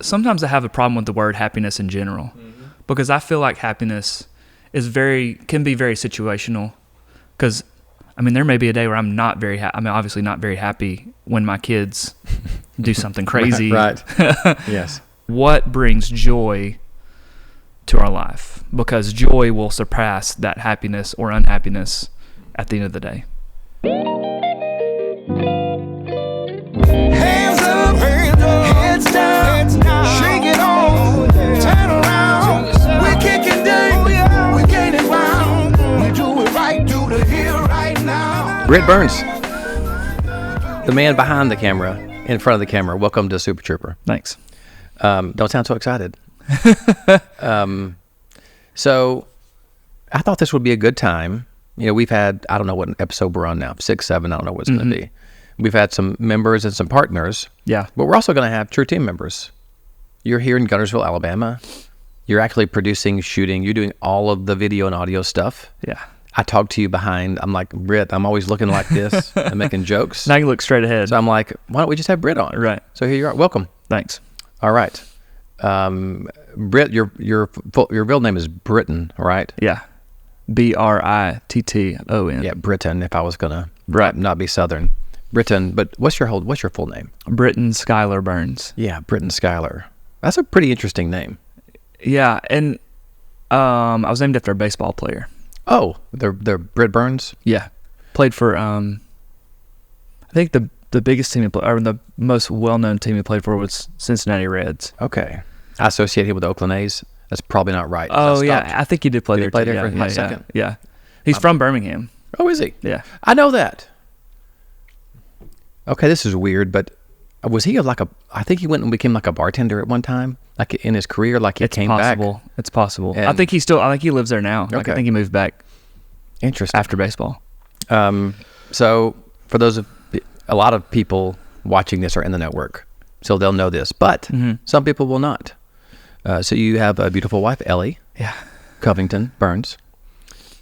sometimes I have a problem with the word happiness in general, because I feel like happiness can be very situational. Because, I mean, there may be a day where I'm not very obviously not very happy when my kids do something crazy. Right. Yes. What brings joy to our life? Because joy will surpass that happiness or unhappiness at the end of the day. Hands up, heads down, shake it on, turn around. We're kicking down, we're gaining ground. We do it right, do the here right now. Britt Burns, the man behind the camera, in front of the camera. Welcome to Super TRUEper. Thanks. Don't sound so excited. So I thought this would be a good time. You know, we've had, I don't know what episode we're on now, 6, 7, I don't know what it's going to be. We've had some members and some partners. Yeah. But we're also going to have true team members. You're here in Guntersville, Alabama. You're actually producing, shooting. You're doing all of the video and audio stuff. Yeah. I talk to you behind. I'm like, Britt, I'm always looking like this and making jokes. Now you look straight ahead. So I'm like, why don't we just have Britt on? Right. So here you are. Welcome. Thanks. All right. Britt, your real name is Britton, right? Yeah. Britton. Yeah, Britton, if I was going to Right. not be Southern. Britton, but what's your full name? Britton Skylar Burns. Yeah, Britton Skylar. That's a pretty interesting name. Yeah, and I was named after a baseball player. Oh, they're Britt Burns? Yeah. Played for I think the biggest team or the most well-known team he played for was Cincinnati Reds. Okay. I associate him with the Oakland A's. That's probably not right. Oh, yeah. I think he did play Did there. he play too. there for a Yeah. second? Yeah. He's from Birmingham. Oh, is he? Yeah. I know that. Okay, this is weird, but was he I think he went and became like a bartender at one time, like in his career, like he came back. It's possible. And I think he lives there now. Like, I Okay. think he moved back Interesting. after baseball. So for a lot of people watching this are in the network, so they'll know this, but some people will not. So you have a beautiful wife, Ellie. Yeah. Covington Burns,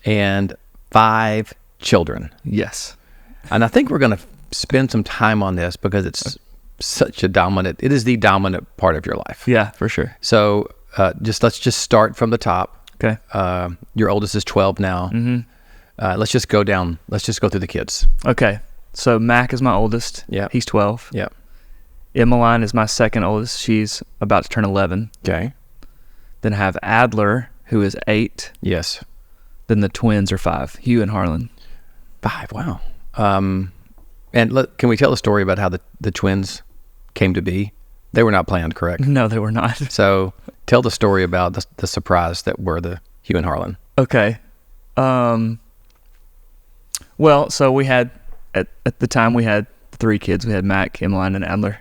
and 5 children. Yes. And I think we're going to spend some time on this because it's it is the dominant part of your life. Yeah, for sure. So let's just start from the top. Okay. Your oldest is 12 now. Let's just go through the kids. Okay. So Mac is my oldest. Yeah. He's 12. Yeah. Emmeline is my second oldest. She's about to turn 11. Okay. Then I have Adler, who is 8. Yes. Then the twins are 5, Hugh and Harlan. 5. Wow. And can we tell the story about how the twins came to be? They were not planned, correct? No, they were not. So tell the story about the surprise that were the Hugh and Harlan. Okay. Well, so we had, at the time, we had 3 kids. We had Mac, Emmeline, and Adler.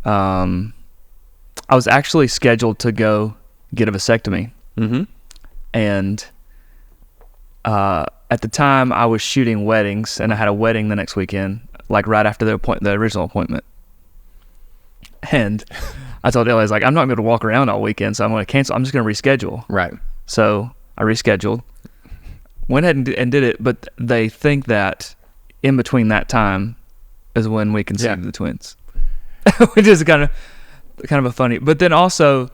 I was actually scheduled to go get a vasectomy. And at the time, I was shooting weddings, and I had a wedding the next weekend, like right after the original appointment. And I told Ellie, I was like, I'm not going to walk around all weekend, so I'm going to cancel. I'm just going to reschedule. Right. So I rescheduled, went ahead and did it, but they think that in between that time is when we conceived the twins, which is kind of a funny. But then also,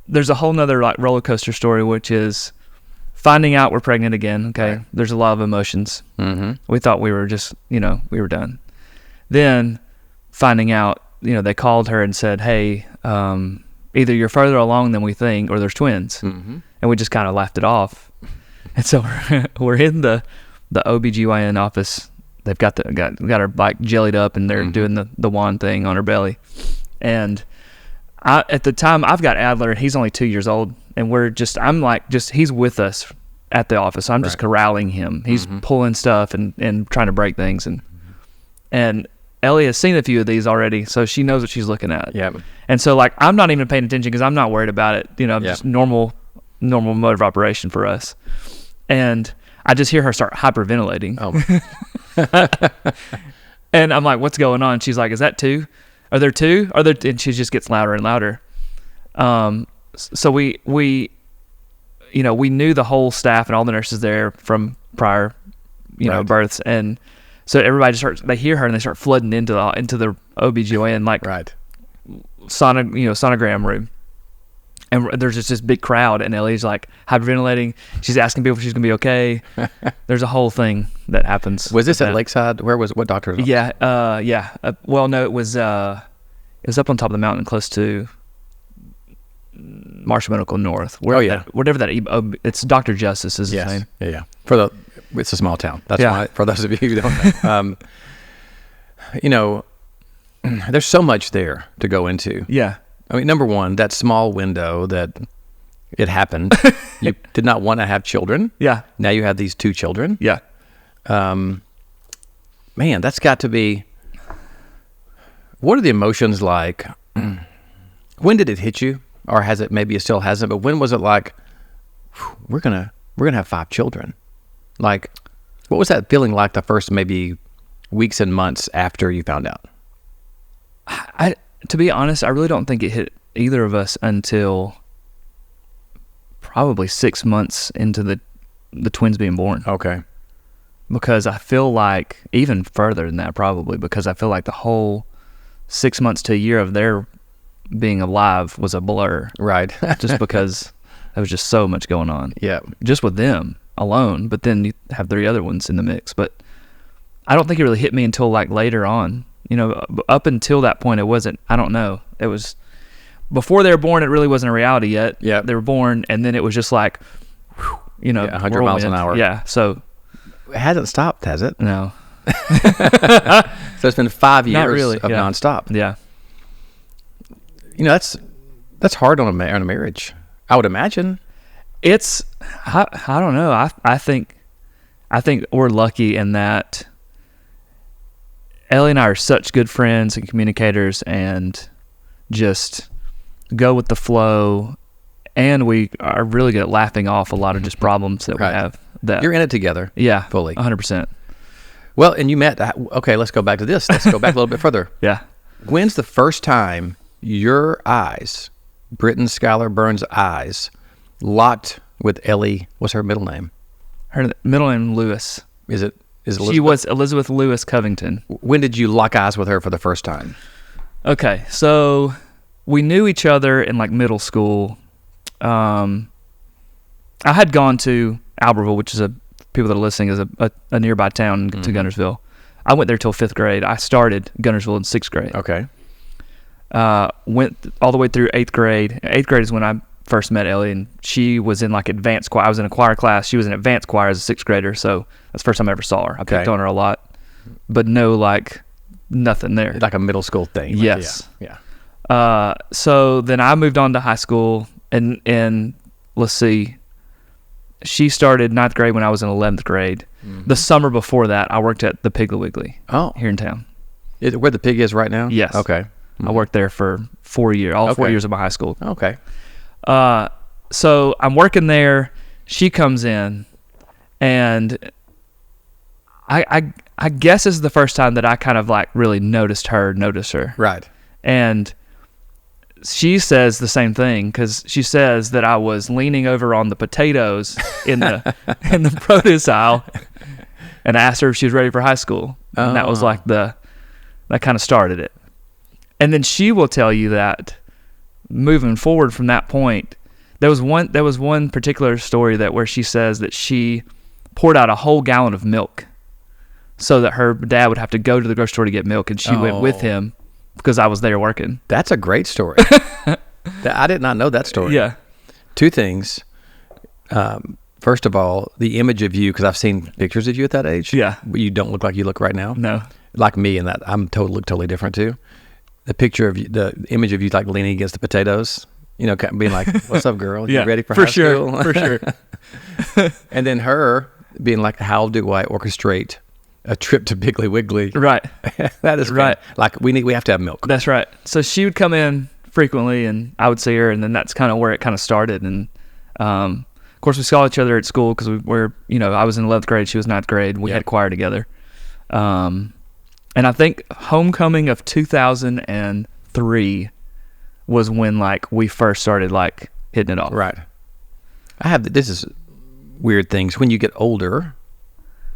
there's a whole nother like roller coaster story, which is finding out we're pregnant again. Okay, Right. There's a lot of emotions. We thought we were just, we were done. Then finding out, they called her and said, "Hey, either you're further along than we think, or there's twins." And we just kind of laughed it off. And so we're in the OBGYN office. They've got her like jellied up, and they're doing the wand thing on her belly. And at the time, I've got Adler, and he's only 2 years old, and he's with us at the office. I'm just corralling him. He's pulling stuff and trying to break things, and Ellie has seen a few of these already, so she knows what she's looking at. Yeah. And so like I'm not even paying attention because I'm not worried about it. Just normal mode of operation for us. And I just hear her start hyperventilating. Oh. And I'm like, "What's going on?" She's like, "Is that 2? Are there 2? Are there?" And she just gets louder and louder. So we knew the whole staff and all the nurses there from prior, births, and so everybody they hear her and they start flooding into the OBGYN like, Right. sonogram room. And there's just this big crowd, and Ellie's like hyperventilating. She's asking people if she's gonna be okay. There's a whole thing that happens. Was this at Lakeside? What doctor's office? Yeah. Well, no, it was up on top of the mountain, close to Marshall Medical North. Whatever that. It's Dr. Justice is his name. Yeah. It's a small town. That's why. For those of you who don't know, there's so much there to go into. Yeah. I mean, number one, that small window that it happened. You did not want to have children. Yeah. Now you have these 2 children. Yeah. Man, that's got to be. What are the emotions like? When did it hit you, or has it? Maybe it still hasn't. But when was it like? We're gonna have 5 children. Like, what was that feeling like the first maybe weeks and months after you found out? To be honest, I really don't think it hit either of us until probably 6 months into the twins being born. Okay. Because I feel like, even further than that probably, because I feel like the whole 6 months to a year of their being alive was a blur. Right. Just because there was just so much going on. Yeah. Just with them alone, but then you have 3 other ones in the mix. But I don't think it really hit me until like later on. Up until that point, it wasn't, I don't know. It was, before they were born, it really wasn't a reality yet. Yeah. They were born, and then it was just like, 100 miles an hour. Yeah, so. It hasn't stopped, has it? No. So it's been 5 years of yeah. nonstop. Yeah. That's hard on a marriage, I would imagine. It's, I don't know. I think we're lucky in that Ellie and I are such good friends and communicators, and just go with the flow, and we are really good at laughing off a lot of just problems that we have. That you're in it together. Yeah, fully, 100%. Well, and you met. Okay, let's go back to this. Let's go back a little bit further. Yeah. When's the first time your eyes, Britt and Skylar Burns' eyes, locked with Ellie? What's her middle name? Her middle name Lewis. Is it Elizabeth? She was Elizabeth Lewis Covington. When did you lock eyes with her for the first time? Okay, so we knew each other in like middle school. I had gone to Albertville, which is people that are listening, is a nearby town to Guntersville. I went there till 5th grade. I started Guntersville in 6th grade. Okay. Went all the way through 8th grade. 8th grade is when I first met Ellie, and she was in like advanced choir. I was in a choir class. She was in advanced choir as a 6th grader, so that's the first time I ever saw her. I picked on her a lot, but nothing there. Like a middle school thing. Yes. Yeah. So then I moved on to high school, and let's see, she started 9th grade when I was in 11th grade. Mm-hmm. The summer before that, I worked at the Piggly Wiggly here in town. Is it where the pig is right now? Yes. Okay. Mm-hmm. I worked there for 4 years, 4 years of my high school. Okay. So I'm working there. She comes in, and I guess this is the first time that I kind of like really noticed her. Right. And she says the same thing, because she says that I was leaning over on the potatoes in the produce aisle, and I asked her if she was ready for high school. And that was like that kind of started it. And then she will tell you that moving forward from that point, there was one particular story where she says that she poured out a whole gallon of milk so that her dad would have to go to the grocery store to get milk, and she went with him because I was there working. That's a great story. I did not know that story. Yeah. 2 things. First of all, the image of you, because I've seen pictures of you at that age. Yeah. You don't look like you look right now. No. Like me, in that I'm totally different too. The picture of you, the image of you like leaning against the potatoes, being like, "What's up, girl? You ready for high school?" For sure. And then her being like, "How do I orchestrate a trip to Piggly Wiggly?" Right. That is right. Like we have to have milk. That's right. So she would come in frequently, and I would see her, and then that's kind of where it kind of started. And of course, we saw each other at school because I was in 11th grade, she was 9th grade. We had choir together. And I think homecoming of 2003 was when like we first started like hitting it off. Right. This is weird things when you get older,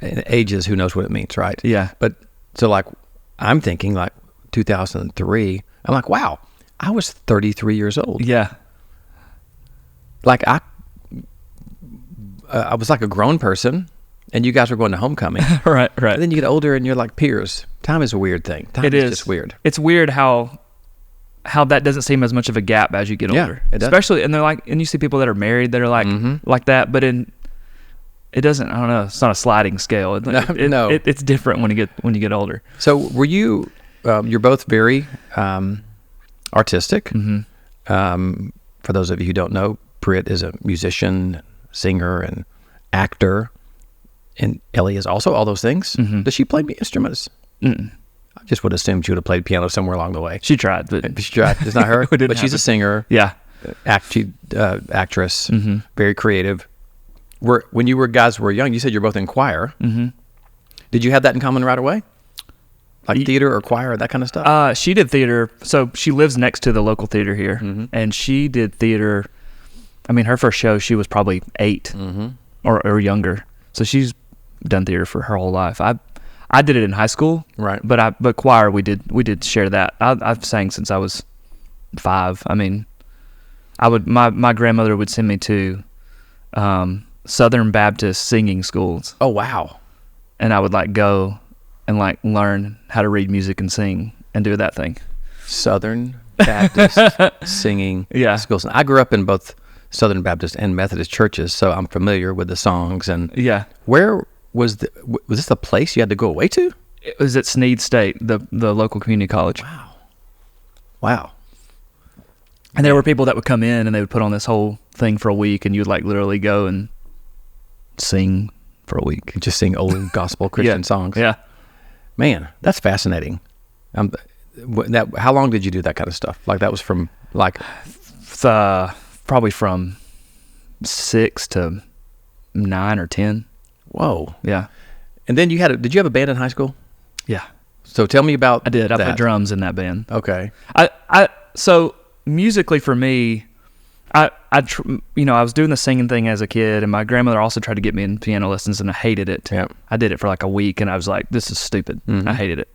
and ages, who knows what it means, right? Yeah. But so like I'm thinking like 2003, I'm like, wow, I was 33 years old. Yeah. Like I was like a grown person, and you guys were going to homecoming. Right. And then you get older, and you're like peers. Time is a weird thing. Time It is is just weird. It's weird how that doesn't seem as much of a gap as you get older. It does. Especially, and they're like, and you see people that are married that are like that, but it doesn't. I don't know. It's not a sliding scale. No. It's different when you get older. So were you? You're both very artistic. For those of you who don't know, Britt is a musician, singer, and actor, and Ellie is also all those things. Does she play instruments? I just would assume she would have played piano somewhere along the way. She tried, but She tried. It's not her, It didn't but she's a happen. singer. Yeah. Actress, very creative. When you guys were young, you said you're both in choir. Did you have that in common right away? Like theater or choir, that kind of stuff? She did theater. So she lives next to the local theater here, and she did theater. I mean, her first show, she was probably 8 or younger. So she's done theater for her whole life. I did it in high school, Right. But choir we did share that. I've sang since I was 5. I mean, my grandmother would send me to Southern Baptist singing schools, Oh, wow. and I would like go and like learn how to read music and sing and do that thing. Southern Baptist singing Yeah. schools. I grew up in both Southern Baptist and Methodist churches, so I'm familiar with the songs. And Yeah. where was this the place you had to go away to? It was at Sneed State, the local community college. Wow. And there were people that would come in and they would put on this whole thing for a week, and you'd like literally go and sing for a week. Just sing old gospel Christian songs. Yeah. Man, that's fascinating. How long did you do that kind of stuff? Like that was from like Probably from 6 to 9 or 10. whoa. Yeah. And then did you have a band in high school? Yeah. So tell me about I did. I that. played drums in that band. Okay. So musically for me, I was doing the singing thing as a kid, and my grandmother also tried to get me in piano lessons, and I hated it. Yeah. I did it for like a week, and I was like, this is stupid. I hated it.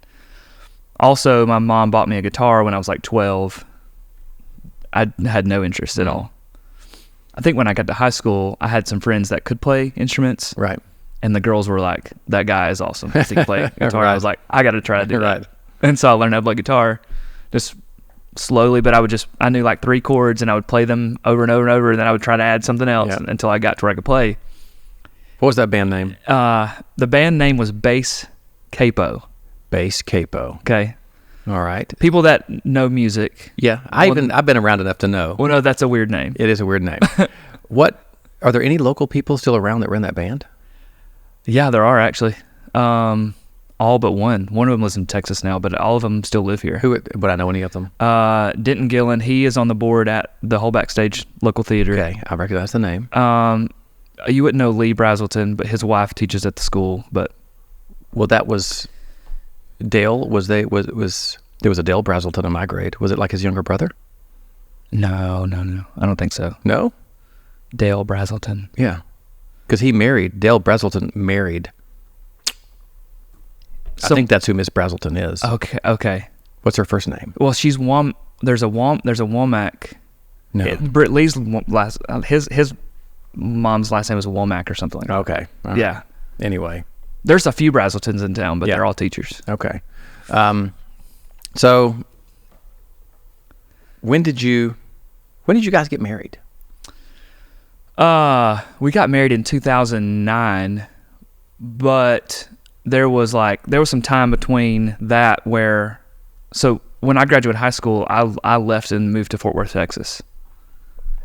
Also, my mom bought me a guitar when I was like 12. I had no interest at all. I think when I got to high school, I had some friends that could play instruments. Right. And the girls were like, that guy is awesome. He can play guitar. Right. I was like, I got to try to do Right. that. And so I learned how to play guitar just slowly, but I knew like 3 chords, and I would play them over and over and over, and then I would try to add something else until I got to where I could play. What was that band name? The band name was Bass Capo. Bass Capo. Okay. All right. People that know music. Yeah. I've been around enough to know. Well, no, that's a weird name. It is a weird name. Are there any local people still around that were in that band? Yeah, there are actually. All but one. One of them lives in Texas now, but all of them still live here. Would I know any of them? Denton Gillen, he is on the board at the whole Backstage local theater. Okay, I recognize the name. You wouldn't know Lee Brazelton, but his wife teaches at the school. But Well, that was Dale. There was a Dale Brazelton in my grade. Was it like his younger brother? no, I don't think so. No. Dale Brazelton. Yeah, because Dale Brazelton married. I think that's who Miss Brazelton is. Okay. What's her first name? Well, she's there's a Womack. No. Britt Lee's his mom's last name was Womack or something like that. Okay. All right. Yeah. Anyway. There's a few Brazeltons in town, but Yeah. they're all teachers. Okay. So when did you guys get married? We got married in 2009, but there was some time between that where, so when I graduated high school, I left and moved to Fort Worth, Texas.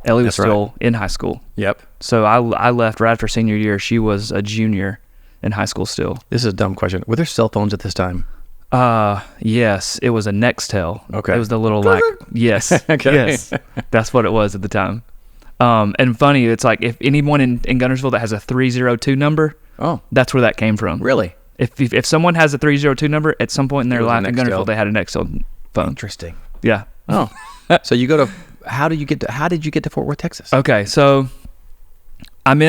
Ellie was That's right. still in high school. Yep. So I left right after senior year. She was a junior in high school still. This is a dumb question. Were there cell phones at this time? Yes, it was a Nextel. Okay. It was the little yes, Okay. yes, that's what it was at the time. And funny, it's like if anyone in Guntersville that has a 302 number, Oh, that's where that came from. really? If someone has a 302 number at some point in their It was a life in Nextel. Guntersville, they had a Nextel phone. Interesting. Yeah. Oh, so how did you get to Fort Worth, Texas? Okay, so I'm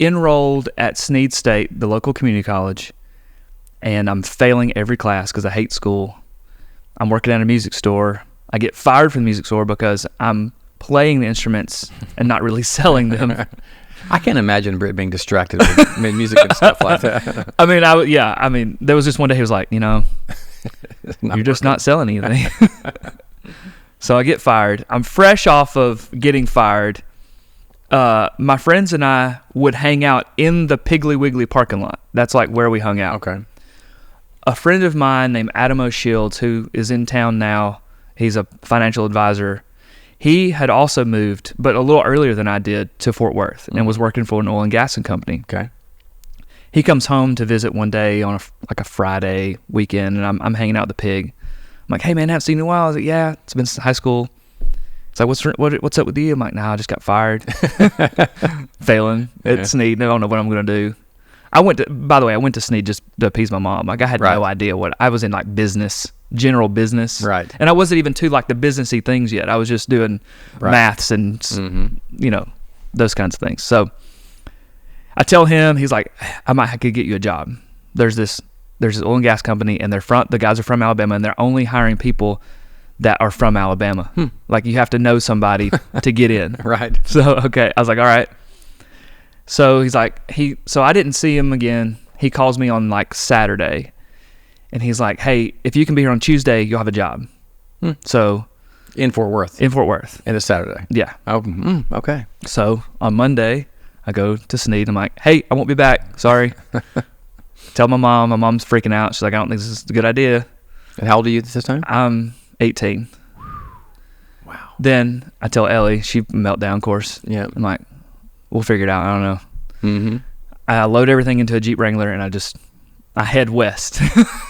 enrolled at Sneed State, the local community college, and I'm failing every class because I hate school. I'm working at a music store. I get fired from the music store because I'm playing the instruments and not really selling them. I can't imagine Britt being distracted with music and stuff like that. I mean, there was just one day he was like, you're just not selling anything. So I get fired. I'm fresh off of getting fired. My friends and I would hang out in the Piggly Wiggly parking lot. That's like where we hung out. Okay. A friend of mine named Adam O'Shields, who is in town now, he's a financial advisor. He had also moved, but a little earlier than I did, to Fort Worth and was working for an oil and gas company. Okay. He comes home to visit one day on a Friday weekend, and I'm hanging out at the Pig. I'm like, hey man, haven't seen you in a while. I was like, yeah, it's been since high school. It's like, what's up with you? I'm like, nah, I just got fired. Failing at Sneed. I don't know what I'm gonna do. By the way, I went to Sneed just to appease my mom. Like I had no idea what I was in, like general business. Right. And I wasn't even to like the businessy things yet. I was just doing maths and those kinds of things. So I tell him, he's like, I could get you a job. There's this oil and gas company, and the guys are from Alabama, and they're only hiring people that are from Alabama. Like you have to know somebody to get in. Right. So okay, I was like, all right. So he's like, so I didn't see him again. He calls me on like Saturday, and he's like, hey, if you can be here on Tuesday, you'll have a job. So in Fort Worth. And it's Saturday. Yeah. Oh, okay. So on Monday, I go to Sneed. I'm like, hey, I won't be back. Sorry. Tell my mom. My mom's freaking out. She's like, I don't think this is a good idea. And how old are you this time? I'm 18. Wow. Then I tell Ellie. She meltdown, of course. Yeah. I'm like, we'll figure it out. I don't know. Mm-hmm. I load everything into a Jeep Wrangler, and I head west.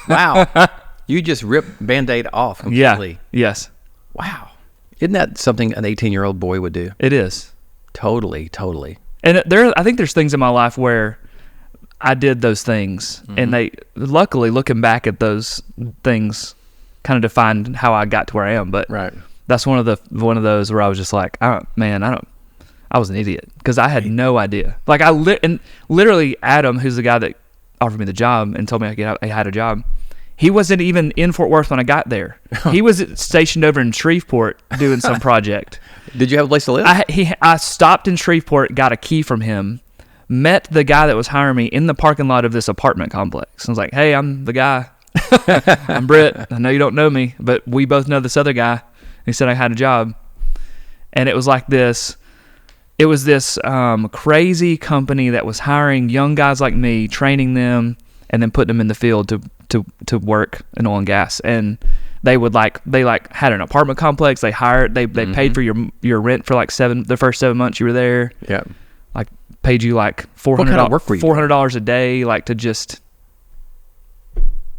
Wow. You just ripped Band-Aid off completely. Yeah. Yes. Wow. Isn't that something an 18-year-old boy would do? It is. Totally. And I think there's things in my life where I did those things, and they, luckily, looking back at those things, kind of defined how I got to where I am. But that's one of those where I was just like, I was an idiot because I had no idea. Like and literally Adam, who's the guy that offered me the job and told me I had a job, he wasn't even in Fort Worth when I got there. He was stationed over in Shreveport doing some project. Did you have a place to live? I stopped in Shreveport, got a key from him, met the guy that was hiring me in the parking lot of this apartment complex. I was like, hey, I'm the guy. I'm Britt. I know you don't know me, but we both know this other guy. He said I had a job. And it was like this. It was this crazy company that was hiring young guys like me, training them, and then putting them in the field to work in oil and gas. And they had an apartment complex. They paid for your rent for like the first 7 months you were there. Yeah, like paid you like $400 a day, like to just.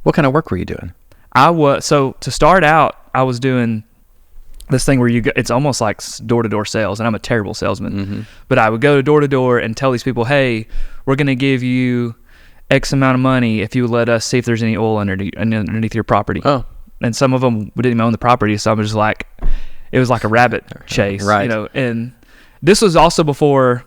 What kind of work were you doing? To start out, I was doing this thing where it's almost like door-to-door sales, and I'm a terrible salesman. But I would go door to door and tell these people, hey, we're going to give you X amount of money if you let us see if there's any oil underneath your property. Oh. And some of them didn't even own the property, so I was just like, it was like a rabbit chase. Right. And this was also before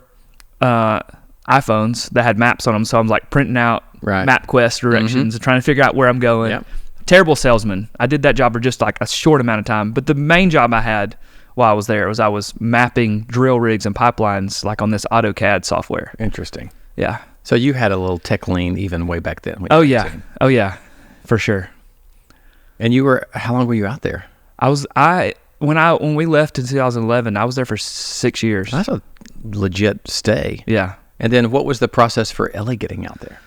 iPhones that had maps on them, so I'm like printing out MapQuest directions and trying to figure out where I'm going. Yep. Terrible salesman. I did that job for just like a short amount of time. But the main job I had while I was there was I was mapping drill rigs and pipelines like on this AutoCAD software. Interesting. Yeah. So you had a little tech lean even way back then. Oh yeah, for sure. And how long were you out there? When we left in 2011, I was there for 6 years. That's a legit stay. Yeah. And then what was the process for Ellie getting out there?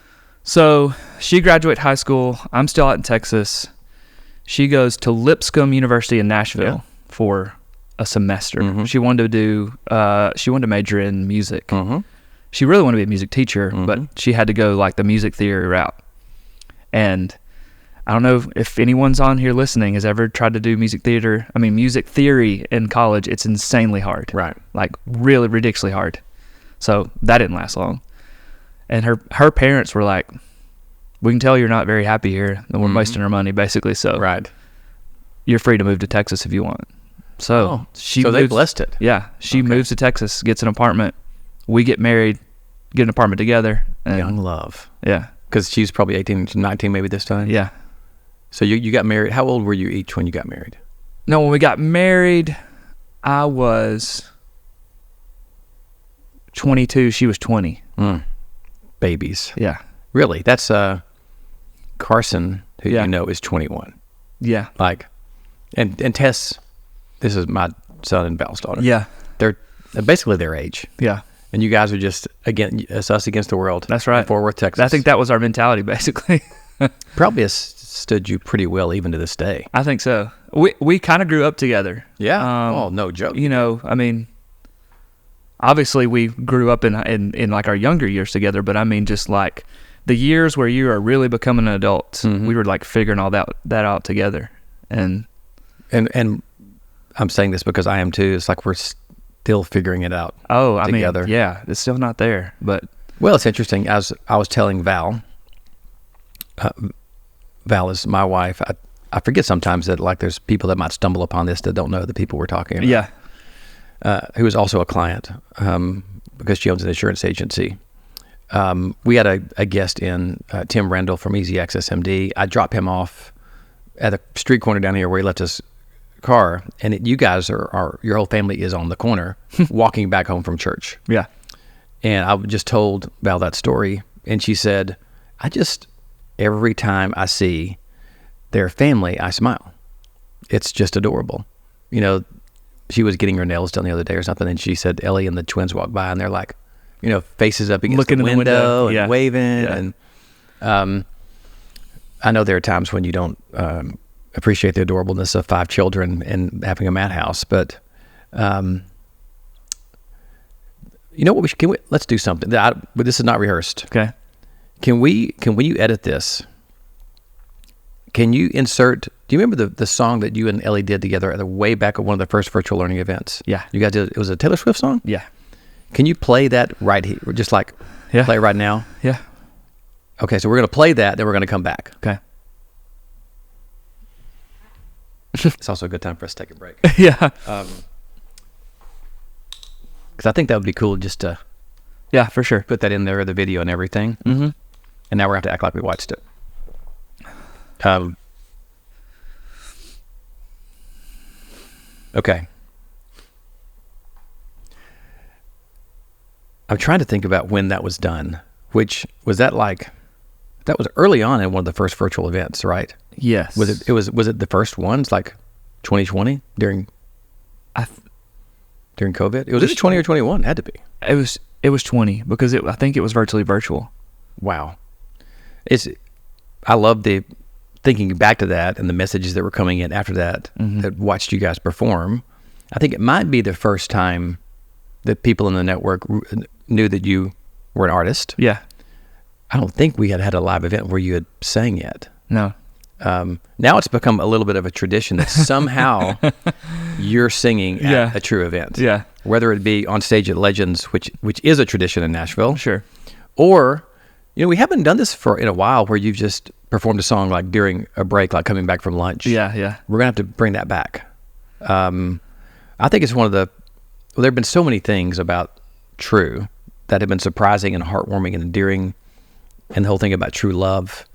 So she graduated high school. I'm still out in Texas. She goes to Lipscomb University in Nashville for a semester. She wanted to major in music. She really wanted to be a music teacher, but she had to go like the music theory route. And I don't know if anyone's on here listening has ever tried to do music theory in college. It's insanely hard. Right. Like really ridiculously hard. So that didn't last long. And her parents were like, we can tell you're not very happy here, and we're wasting our money, basically. So you're free to move to Texas if you want. So they blessed it. Yeah. She moves to Texas, gets an apartment. We get married, get an apartment together. And young love. Yeah. Because she's probably 18, 19 maybe this time. Yeah. So you got married. How old were you each when you got married? No, when we got married, I was 22. She was 20. Babies. Yeah. Really? That's Carson, who Yeah. you know is 21. Yeah. Like, and Tess, this is my son and Val's daughter. Yeah. They're basically their age. Yeah. And you guys are just, again, it's us against the world. That's right. In Fort Worth, Texas. I think that was our mentality, basically. Probably has stood you pretty well even to this day. I think so. We kind of grew up together. Yeah. No joke. You know, I mean, obviously we grew up in like our younger years together, but I mean, just like the years where you are really becoming an adult, we were like figuring all that out together. And I'm saying this because I am too. It's like we're still figuring it out. I together. mean, yeah, it's still not there, but well, it's interesting. As I was telling Val, Val is my wife. I forget sometimes that like there's people that might stumble upon this that don't know the people we're talking about. yeah, Who is also a client because she owns an insurance agency. We had a guest in, Tim Randall from Easy Access MD. I dropped him off at a street corner down here where he left his car, and you guys are your whole family is on the corner walking back home from church. yeah, And I just told Val that story, and she said, every time I see their family, I smile. It's just adorable. You know, she was getting her nails done the other day or something, and she said Ellie and the twins walked by, and they're like, you know, faces up against Looking the in the window, and yeah. waving. Yeah. And I know there are times when you don't appreciate the adorableness of 5 children and having a madhouse, but you know what? Let's do something. But this is not rehearsed. okay, When you edit this, can you insert? Do you remember the song that you and Ellie did together at the way back at one of the first virtual learning events? Yeah. You guys did. It was a Taylor Swift song. yeah, Can you play that right here? Just like Yeah. play it right now. yeah, Okay, so we're gonna play that. Then we're gonna come back. okay, It's also a good time for us to take a break yeah, because I think that would be cool just to yeah, for sure. put that in there, the video and everything. Mm-hmm. And now we're gonna have to act like we watched it. Okay. I'm trying to think about when that was done. Which was that was early on in one of the first virtual events, right? Yes. Was it the first ones like 2020 during COVID? It was either 20 or 21. It had to be. It was 20 because I think it was virtually virtual. Wow. I love the thinking back to that and the messages that were coming in after that that watched you guys perform. I think it might be the first time that people in the network knew that you were an artist. Yeah. I don't think we had a live event where you had sang yet. No. Now it's become a little bit of a tradition that somehow you're singing at Yeah. a true event. Yeah. Whether it be on stage at Legends, which is a tradition in Nashville. Sure. Or, you know, we haven't done this in a while where you've just performed a song like during a break, like coming back from lunch. Yeah. Yeah. We're going to have to bring that back. I think it's there have been so many things about True that have been surprising and heartwarming and endearing, and the whole thing about true love.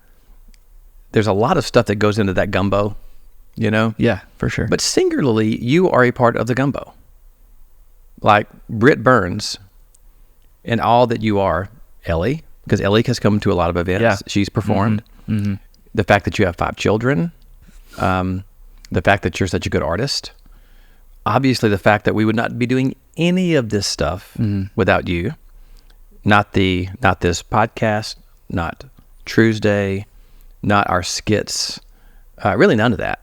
There's a lot of stuff that goes into that gumbo, you know? Yeah, for sure. But singularly, you are a part of the gumbo. Like Britt Burns and all that you are, Ellie, because Ellie has come to a lot of events. Yeah. She's performed. Mm-hmm. The fact that you have 5 children, the fact that you're such a good artist, obviously the fact that we would not be doing any of this stuff without you. Not this podcast, not Tuesday, not our skits, really none of that.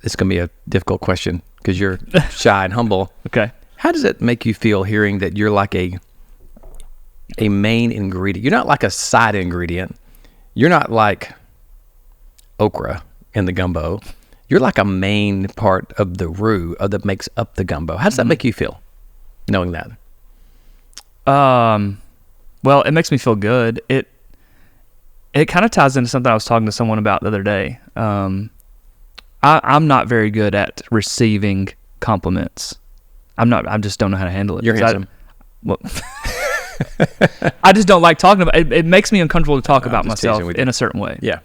It's going to be a difficult question because you're shy and humble. Okay. How does it make you feel hearing that you're like a main ingredient? You're not like a side ingredient. You're not like okra in the gumbo. You're like a main part of the roux that makes up the gumbo. How does that make you feel, knowing that? Well, it makes me feel good. It kind of ties into something I was talking to someone about the other day. I'm not very good at receiving compliments. I just don't know how to handle it. You're handsome. Well, I just don't like talking about it. It makes me uncomfortable to talk about just myself teasing with you. in a certain way. Yeah.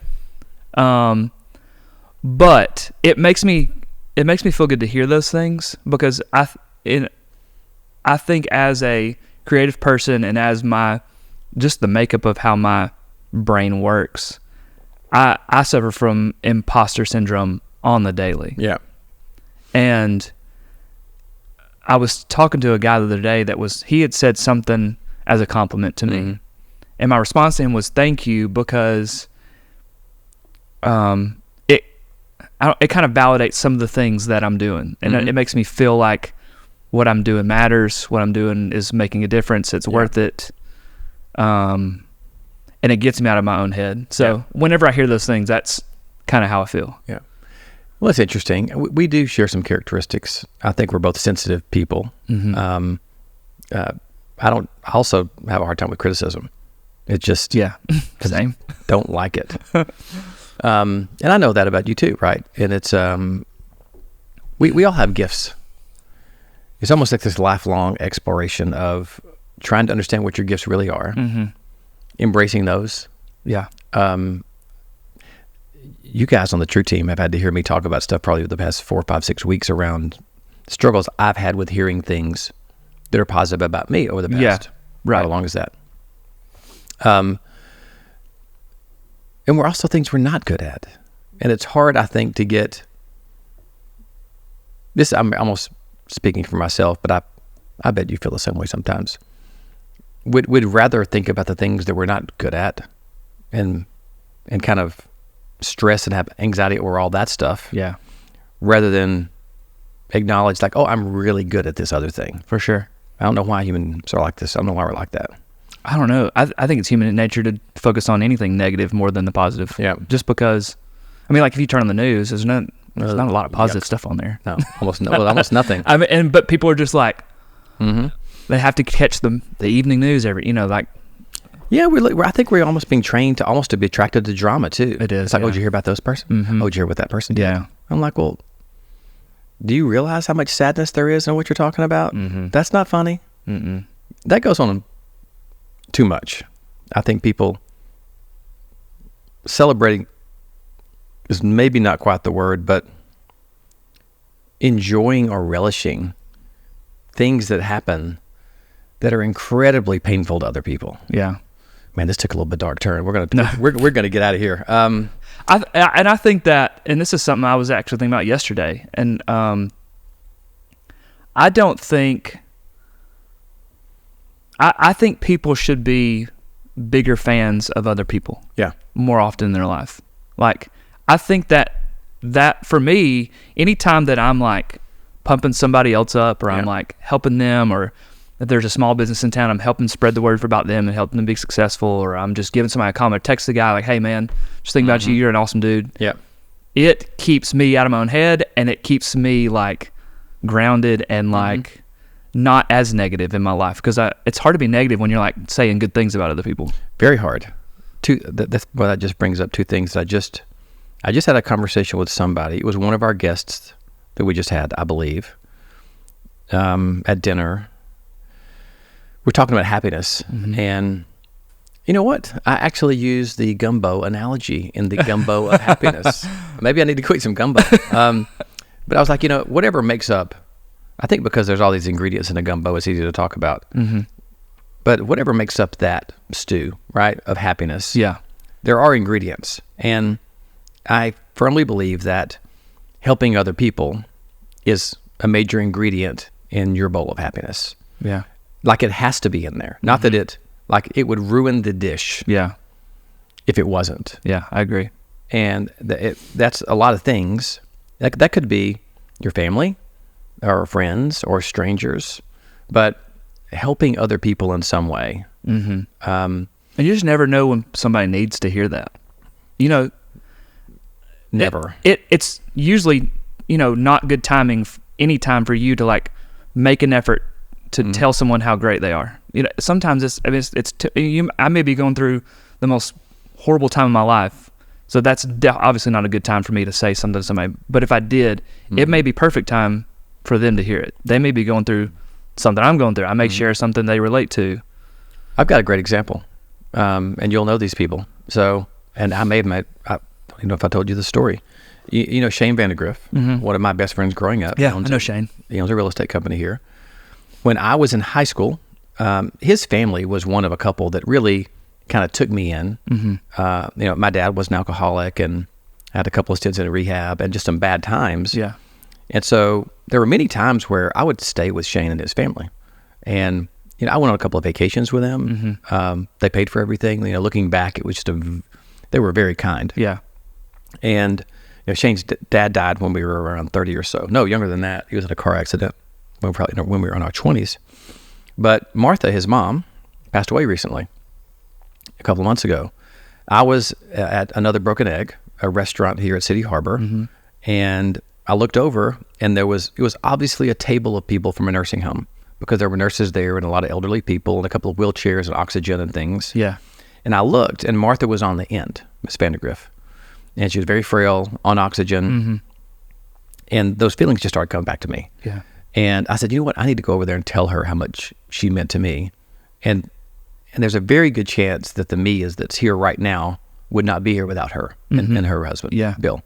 But it makes me feel good to hear those things, because I think as a creative person and as just the makeup of how my brain works, I suffer from imposter syndrome on the daily. Yeah. And I was talking to a guy the other day he had said something as a compliment to me. And my response to him was, thank you, because it kind of validates some of the things that I'm doing. And it makes me feel like what I'm doing matters, what I'm doing is making a difference, it's worth it. And it gets me out of my own head. So whenever I hear those things, that's kind of how I feel. Yeah. Well, it's interesting. We do share some characteristics. I think we're both sensitive people. I also have a hard time with criticism. It just, Same. don't like it. And I know that about you too, right? And it's, we all have gifts. It's almost like this lifelong exploration of trying to understand what your gifts really are, embracing those. Yeah. You guys on the True team have had to hear me talk about stuff probably the past 4, 5, 6 weeks around struggles I've had with hearing things that are positive about me over the past. Yeah, right. How long is that? And we're also things we're not good at. And it's hard, I think, to get this. I'm almost speaking for myself, but I bet you feel the same way sometimes. We'd rather think about the things that we're not good at and kind of stress and have anxiety over all that stuff. Yeah. Rather than acknowledge like, oh, I'm really good at this other thing. For sure. I don't know why humans are like this. I don't know why we're like that. I don't know. I think it's human nature to focus on anything negative more than the positive. Yeah. Just because, I mean, like if you turn on the news, there's not a lot of positive stuff on there. No, almost nothing. I mean, but people are just like, they have to catch the evening news like. Yeah, I think we're almost being trained to be attracted to drama too. It is. It's like, oh, did you hear about those person? Oh, did you hear what that person did? Yeah. I'm like, well, do you realize how much sadness there is in what you're talking about? That's not funny. That goes on too much. I think people celebrating is maybe not quite the word, but enjoying or relishing things that happen that are incredibly painful to other people. Yeah. Man, this took a little bit dark turn. We're gonna get out of here. I think that, and this is something I was actually thinking about yesterday, and I don't think. I think people should be bigger fans of other people. Yeah. More often in their life. Like, I think that for me, anytime that I'm like pumping somebody else up, or I'm like helping them, or if there's a small business in town, I'm helping spread the word about them and helping them be successful, or I'm just giving somebody a comment, text the guy like, hey man, just thinking about you, you're an awesome dude. Yeah. It keeps me out of my own head, and it keeps me like grounded and like not as negative in my life, because it's hard to be negative when you're like saying good things about other people. Very hard. That just brings up two things. I just had a conversation with somebody. It was one of our guests that we just had, I believe, at dinner. We're talking about happiness, and you know what? I actually use the gumbo analogy in the gumbo of happiness. Maybe I need to go eat some gumbo. But I was like, whatever makes up, I think because there's all these ingredients in a gumbo, it's easy to talk about. But whatever makes up that stew, right, of happiness, there are ingredients. And I firmly believe that helping other people is a major ingredient in your bowl of happiness. Yeah. Like it has to be in there. Not that it would ruin the dish. Yeah. If it wasn't. Yeah, I agree. And that's a lot of things. That could be your family or friends or strangers, but helping other people in some way. And you just never know when somebody needs to hear that. Never. It's usually, not good timing any time for you to like make an effort to tell someone how great they are. Sometimes I may be going through the most horrible time of my life, so that's obviously not a good time for me to say something to somebody. But if I did, it may be perfect time for them to hear it. They may be going through something I'm going through. I may share something they relate to. I've got a great example, and you'll know these people. So, and I may have met, I don't even know if I told you the story. You know Shane Vandergriff, one of my best friends growing up. Yeah, I know Shane. He owns a real estate company here. When I was in high school, his family was one of a couple that really kind of took me in. You know, my dad was an alcoholic and had a couple of stints in rehab and just some bad times. Yeah. And so there were many times where I would stay with Shane and his family. And, you know, I went on a couple of vacations with them. They paid for everything. You know, looking back, it was just they were very kind. Yeah. And, you know, Shane's dad died when we were around 30 or so. No, younger than that. He was in a car accident when we were in our 20s. But Martha, his mom, passed away recently, a couple of months ago. I was at Another Broken Egg, a restaurant here at City Harbor, and I looked over, and it was obviously a table of people from a nursing home, because there were nurses there and a lot of elderly people and a couple of wheelchairs and oxygen and things. Yeah. And I looked, and Martha was on the end, Miss Vandergriff, and she was very frail, on oxygen, and those feelings just started coming back to me. Yeah. And I said, you know what? I need to go over there and tell her how much she meant to me. And there's a very good chance that the me that's here right now would not be here without her and her husband, Bill.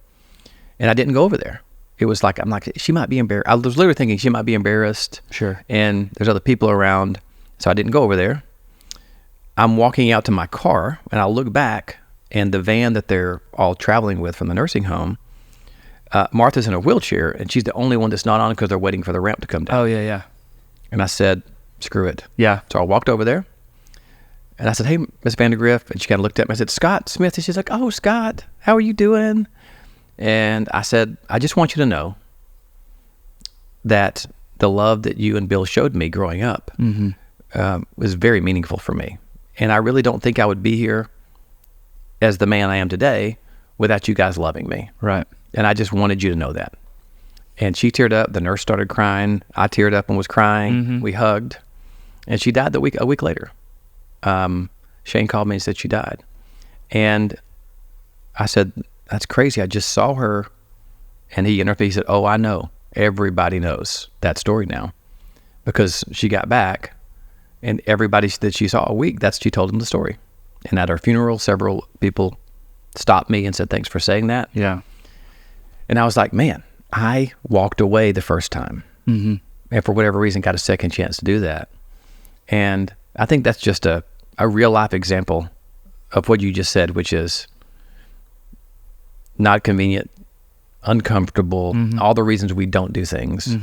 And I didn't go over there. It was like, I'm like, she might be embarrassed. I was literally thinking she might be embarrassed. Sure. And there's other people around. So I didn't go over there. I'm walking out to my car, and I look back, and the van that they're all traveling with from the nursing home, Martha's in a wheelchair, and she's the only one that's not on because they're waiting for the ramp to come down. Oh, yeah, yeah. And I said, screw it. Yeah. So I walked over there, and I said, hey, Miss Vandergriff. And she kind of looked at me. I said, Scott Smith. And she's like, oh, Scott, how are you doing? And I said, I just want you to know that the love that you and Bill showed me growing up was very meaningful for me. And I really don't think I would be here as the man I am today without you guys loving me. Right. And I just wanted you to know that. And she teared up. The nurse started crying. I teared up and was crying. We hugged. And she died a week later. Shane called me and said she died. And I said, that's crazy. I just saw her. And he said, oh, I know. Everybody knows that story now. Because she got back, and everybody that she saw a week, she told them the story. And at our funeral, several people stopped me and said, thanks for saying that. Yeah. And I was like, man, I walked away the first time. And for whatever reason, got a second chance to do that. And I think that's just a real life example of what you just said, which is not convenient, uncomfortable, all the reasons we don't do things,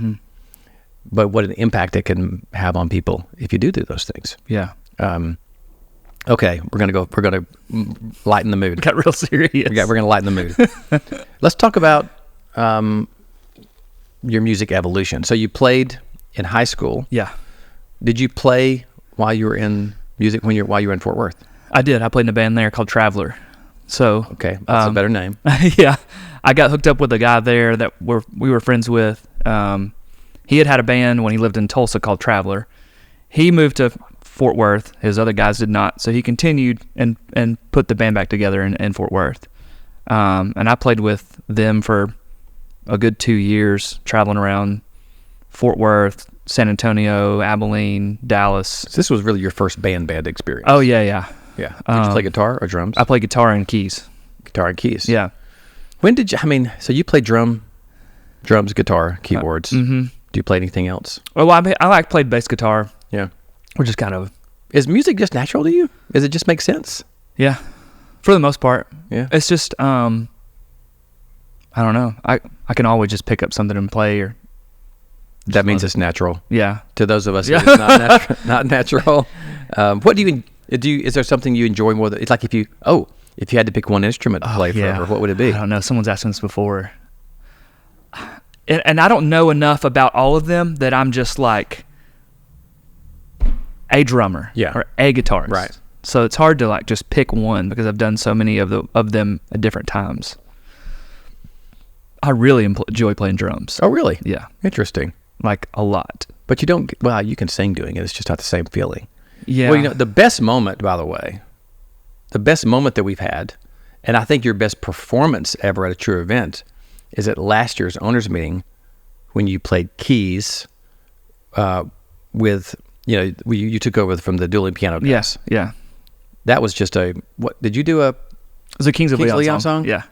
but what an impact it can have on people if you do those things. Yeah. Okay, we're gonna lighten the mood. Got real serious. We're gonna lighten the mood. Let's talk about your music evolution. So you played in high school. Yeah. Did you play while you were in music while you were in Fort Worth? I did. I played in a band there called Traveler. So okay, that's a better name. Yeah, I got hooked up with a guy there that we were friends with. He had a band when he lived in Tulsa called Traveler. He moved to Fort Worth. His other guys did not. So he continued and put the band back together in Fort Worth. And I played with them for a good 2 years, traveling around Fort Worth, San Antonio, Abilene, Dallas. So this was really your first band experience. Oh, yeah. Yeah. Did you play guitar or drums? I play guitar and keys. Guitar and keys. Yeah. When did you, so you played drums, guitar, keyboards. Do you play anything else? Well, I played bass guitar. Yeah. Which is kind of... Is music just natural to you? Does it just make sense? Yeah. For the most part. Yeah. It's just, I don't know. I can always just pick up something and play or... That means it's natural. Yeah. To those of us, it's not natural. What do you is there something you enjoy more? It's like if you had to pick one instrument to play forever, what would it be? I don't know. Someone's asked me this before. And I don't know enough about all of them that I'm just like a drummer or a guitarist. Right. So it's hard to like just pick one because I've done so many of them at different times. I really enjoy playing drums. Oh, really? Yeah. Interesting. Like a lot. But you don't, you can sing doing it. It's just not the same feeling. Yeah. Well, the best moment, by the way, the best moment that we've had, and I think your best performance ever at a true event is at last year's owners meeting when you played keys with you took over from the dueling piano guys. Yes, yeah. That was just what did you do a It was a Kings of Leon song. Yeah.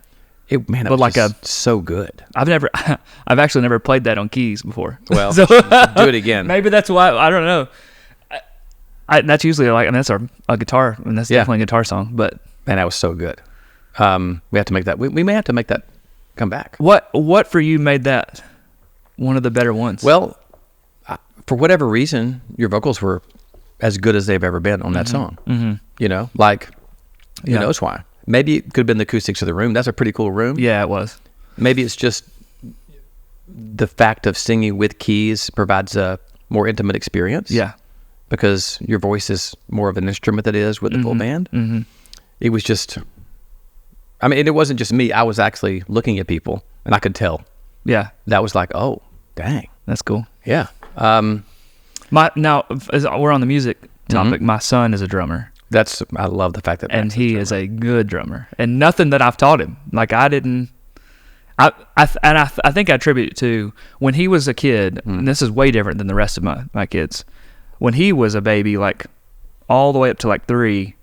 It was like just so good. I've actually never played that on keys before. Well, so, do it again. Maybe that's why, I don't know. That's usually that's a guitar, and that's definitely a guitar song, but. Man, that was so good. We have to make that, we may have to make that come back. What for you made that one of the better ones? Well, for whatever reason, your vocals were as good as they've ever been on that song. Mm-hmm. Who knows why? Maybe it could have been the acoustics of the room. That's a pretty cool room. Yeah, it was. Maybe it's just the fact of singing with keys provides a more intimate experience. Yeah. Because your voice is more of an instrument that is with the full band. Mm-hmm. It was just, and it wasn't just me. I was actually looking at people, and I could tell. Yeah. That was like, oh, dang. That's cool. Yeah. Now, as we're on the music topic, my son is a drummer. I love the fact that, and he is a good drummer, and nothing that I've taught him. Like I think I attribute it to when he was a kid. And this is way different than the rest of my kids. When he was a baby, like all the way up to like 3,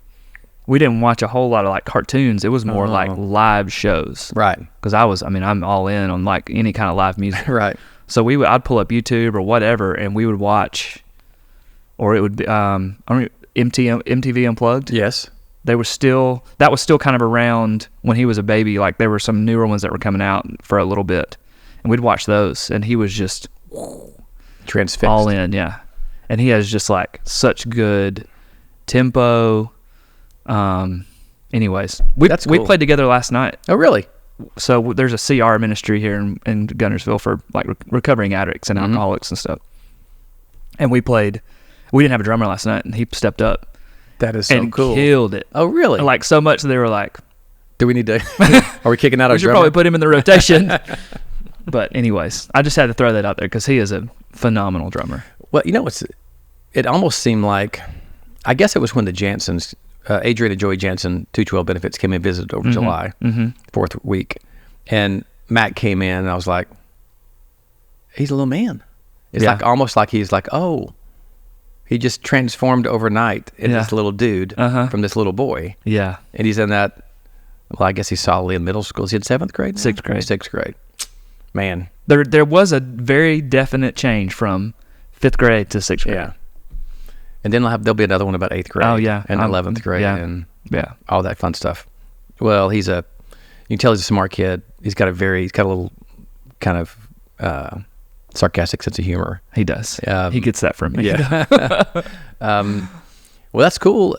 we didn't watch a whole lot of like cartoons. It was more like live shows, right? Because I'm all in on like any kind of live music, right? So I'd pull up YouTube or whatever, and we would watch, or it would be MTV Unplugged. Yes. That was still kind of around when he was a baby. Like there were some newer ones that were coming out for a little bit, and we'd watch those, and he was just transfixed, all in. Yeah. And he has just like such good tempo. Anyways, we played together last night. Oh, really? So there's a CR ministry here in Gunnersville for like recovering addicts and alcoholics and stuff. And we played. We didn't have a drummer last night, and he stepped up. That is so cool. And killed it. Oh, really? Like so much that they were like, "Do we need to? Are we kicking out our drummer? We should probably put him in the rotation." But anyways, I just had to throw that out there because he is a phenomenal drummer. Well, it almost seemed like, I guess it was when the Jansons, Adrian and Joey Jansen, 212 Benefits, came and visited over July, 4th week. And Matt came in, and I was like, he's a little man. It's like almost like he's like, oh, he just transformed overnight into this little dude from this little boy. Yeah. And he's in that, well, I guess he's solidly in middle school. Is he in 7th grade? 6th grade. 6th grade. Man. There was a very definite change from 5th grade to 6th grade. Yeah. And then there'll be another one about 8th grade. Oh, yeah. And 11th grade. Yeah. And all that fun stuff. Well, you can tell he's a smart kid. He's got a little kind of sarcastic sense of humor. He does. He gets that from me. Yeah. Well, that's cool.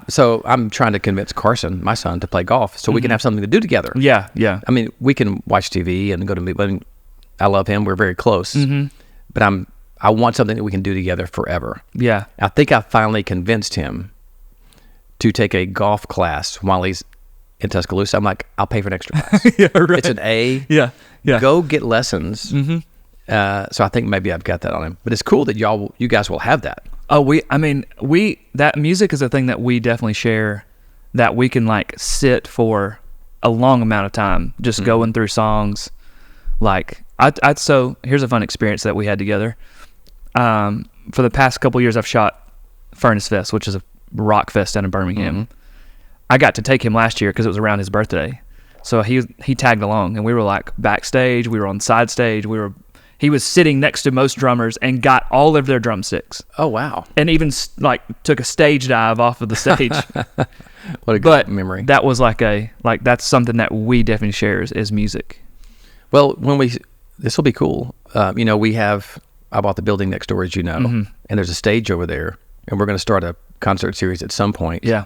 So I'm trying to convince Carson, my son, to play golf so we can have something to do together. Yeah, yeah. I mean, we can watch TV and go to meet. I love him. We're very close. But I want something that we can do together forever. Yeah. I think I finally convinced him to take a golf class while he's in Tuscaloosa. I'm like, I'll pay for an extra class. Yeah, right. It's an A. Yeah, yeah. Go get lessons. So I think maybe I've got that on him. But it's cool that you guys will have that. Oh, that music is a thing that we definitely share, that we can like sit for a long amount of time just going through songs. Like so here's a fun experience that we had together. For the past couple years, I've shot Furnace Fest, which is a rock fest down in Birmingham. I got to take him last year because it was around his birthday. So he tagged along, and we were like backstage. We were on side stage. He was sitting next to most drummers and got all of their drumsticks. Oh, wow. And even like took a stage dive off of the stage. What a good memory. That was that's something that we definitely share is music. Well, this will be cool. I bought the building next door, as you know, and there's a stage over there, and we're going to start a concert series at some point. Yeah.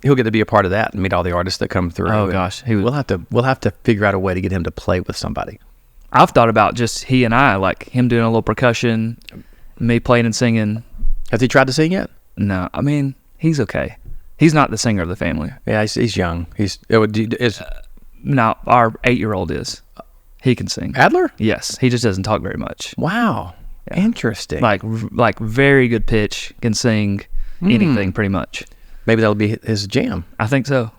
He'll get to be a part of that and meet all the artists that come through. Oh gosh, we'll have to figure out a way to get him to play with somebody. I've thought about just he and I, like him doing a little percussion, me playing and singing. Has he tried to sing yet? No, I mean he's okay. He's not the singer of the family. Yeah, he's young. Now our 8-year-old is. He can sing. Adler? Yes, he just doesn't talk very much. Wow, interesting. Like very good pitch, can sing anything pretty much. Maybe that'll be his jam. I think so.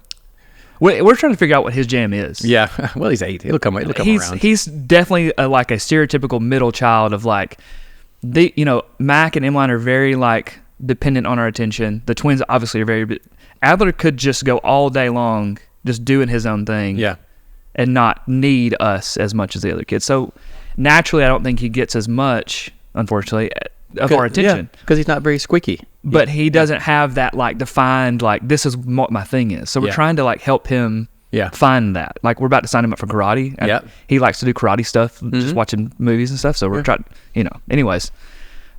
We're trying to figure out what his jam is. Yeah, well, he's 8. It'll come around. He's definitely like a stereotypical middle child of like Mac and Emmeline are very like dependent on our attention. The twins obviously are very. Adler could just go all day long, just doing his own thing, and not need us as much as the other kids. So naturally, I don't think he gets as much, unfortunately, of our attention because he's not very squeaky. But he doesn't have that like defined like this is what my thing is. So we're trying to like help him find that. Like we're about to sign him up for karate. Yeah, he likes to do karate stuff, just watching movies and stuff. So we're trying, anyways.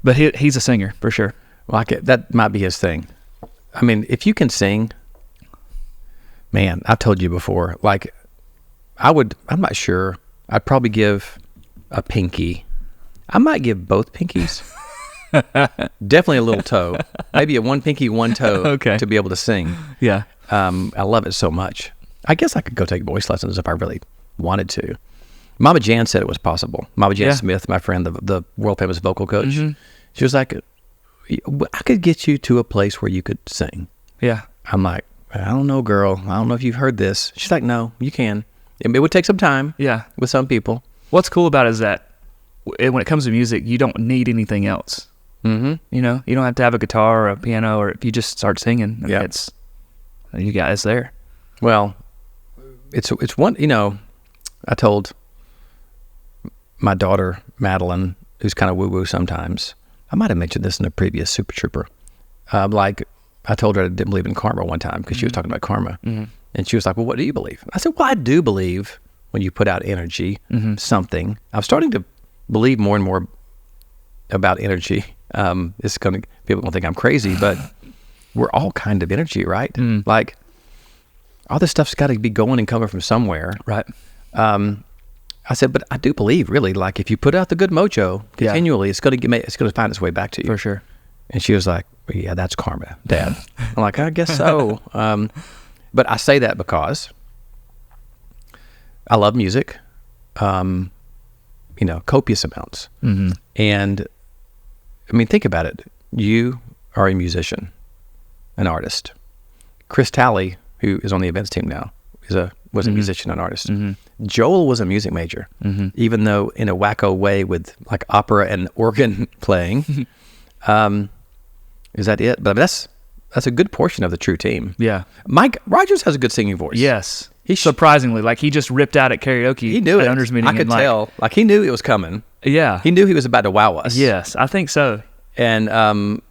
But he's a singer for sure. Like that might be his thing. I mean, if you can sing, man, I've told you before. Like, I'm not sure. I'd probably give a pinky. I might give both pinkies. Definitely a little toe. Maybe a one pinky, one toe to be able to sing. Yeah. I love it so much. I guess I could go take voice lessons if I really wanted to. Mama Jan said it was possible. Mama Jan Smith, my friend, the world famous vocal coach, she was like, I could get you to a place where you could sing. Yeah. I'm like, I don't know, girl. I don't know if you've heard this. She's like, no, you can. It would take some time. Yeah. With some people. What's cool about it is that when it comes to music, you don't need anything else. Mm-hmm. You don't have to have a guitar or a piano, or if you just start singing, it's there. Well, it's one. I told my daughter Madeline, who's kind of woo woo sometimes. I might have mentioned this in a previous Super Trooper. Like I told her I didn't believe in karma one time because she was talking about karma, and she was like, "Well, what do you believe?" I said, "Well, I do believe when you put out energy, something." I'm starting to believe more and more about energy. People gonna think I'm crazy, but we're all kind of energy, right? Like all this stuff's got to be going and coming from somewhere, right? I said, but I do believe, really, like if you put out the good mojo continually, it's going to find its way back to you. For sure. And she was like, yeah, that's karma, Dad. I'm like, I guess so. But I say that because I love music, copious amounts. Mm-hmm. And I mean, think about it. You are a musician, an artist. Chris Talley, who is on the events team now, was a musician and artist. Mm-hmm. Joel was a music major, even though in a wacko way with like opera and organ playing. Is that it? But that's a good portion of the true team. Yeah. Mike Rogers has a good singing voice. Yes. Surprisingly, like he just ripped out at karaoke. He knew at it. Unders meeting. I could tell. Like he knew it was coming. Yeah. He knew he was about to wow us. Yes, I think so. And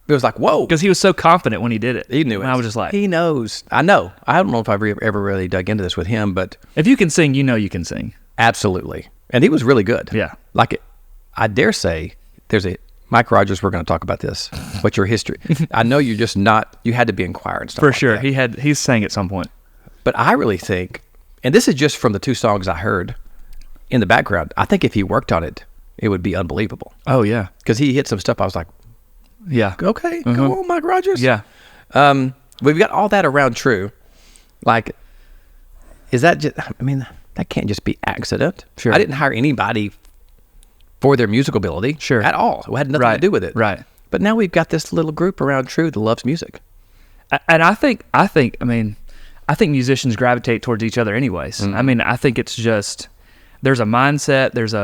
it was like, whoa. Because he was so confident when he did it. He knew it. And I was just like... He knows. I know. I don't know if I've ever really dug into this with him, but... If you can sing, you can sing. Absolutely. And he was really good. Yeah. Like, I dare say, there's a... Mike Rogers, we're going to talk about this. What's your history? I know you're just not... You had to be in choir and stuff For sure. That. He sang at some point. But I really think... And this is just from the two songs I heard in the background. I think if he worked on it, it would be unbelievable. Oh, yeah. Because he hit some stuff I was like... Yeah. Okay. Go on, Mike Rogers. Yeah. We've got all that around true. Like, is that just, I mean, that can't just be accident. Sure. I didn't hire anybody for their musical ability. Sure. At all. It had nothing to do with it. Right. But now we've got this little group around true that loves music. And I think musicians gravitate towards each other anyways. I mean, I think it's just, there's a mindset, there's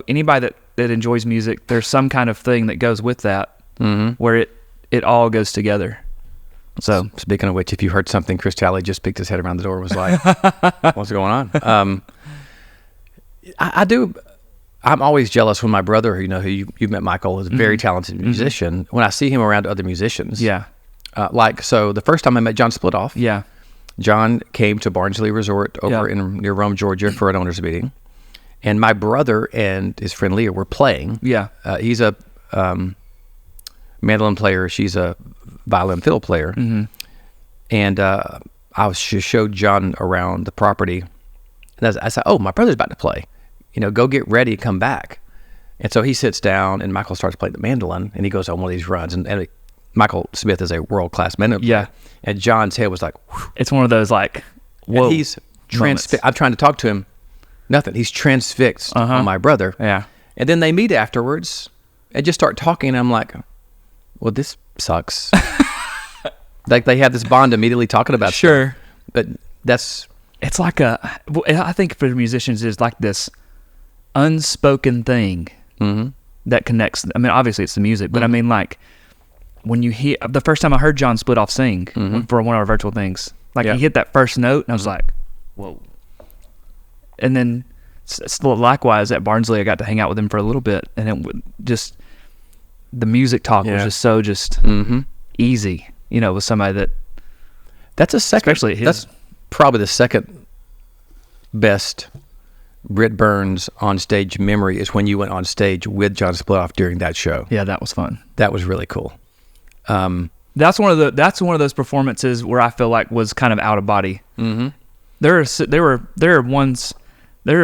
anybody that enjoys music, there's some kind of thing that goes with that. Where it all goes together. So speaking of which, if you heard something, Chris Talley just peeked his head around the door and was like, what's going on? I do. I'm always jealous when my brother, who you've met, Michael, is a very talented musician. When I see him around other musicians. Yeah. So the first time I met John Splitoff. Yeah. John came to Barnsley Resort over near Rome, Georgia for an owners meeting. And my brother and his friend Leah were playing. Yeah. He's a... mandolin player, she's a violin fiddle player, and I showed John around the property, and I said, "Oh, my brother's about to play, go get ready, come back." And so he sits down, and Michael starts playing the mandolin, and he goes on one of these runs, and Michael Smith is a world-class mandolin player, and John's head was like, whew. It's one of those like, whoa. And he's transfixed. I'm trying to talk to him, nothing. He's transfixed on my brother. Yeah, and then they meet afterwards and just start talking, and I'm like, well, this sucks. Like they have this bond immediately talking about stuff. But it's like I think for musicians it's like this unspoken thing that connects. I mean, obviously it's the music, but I mean, like, when you hear the first time I heard John Splitoff sing for one of our virtual things, like he hit that first note, and I was like, "Whoa!" And then likewise at Barnsley, I got to hang out with him for a little bit, and it would just the music talk was just so easy, you know, with somebody that's a second. Especially his. That's probably the second best Britt Burns on stage memory is when you went on stage with John Splitoff during that show. Yeah, that was fun. That was really cool. That's one of those performances where I feel like was kind of out of body. Mm-hmm. There are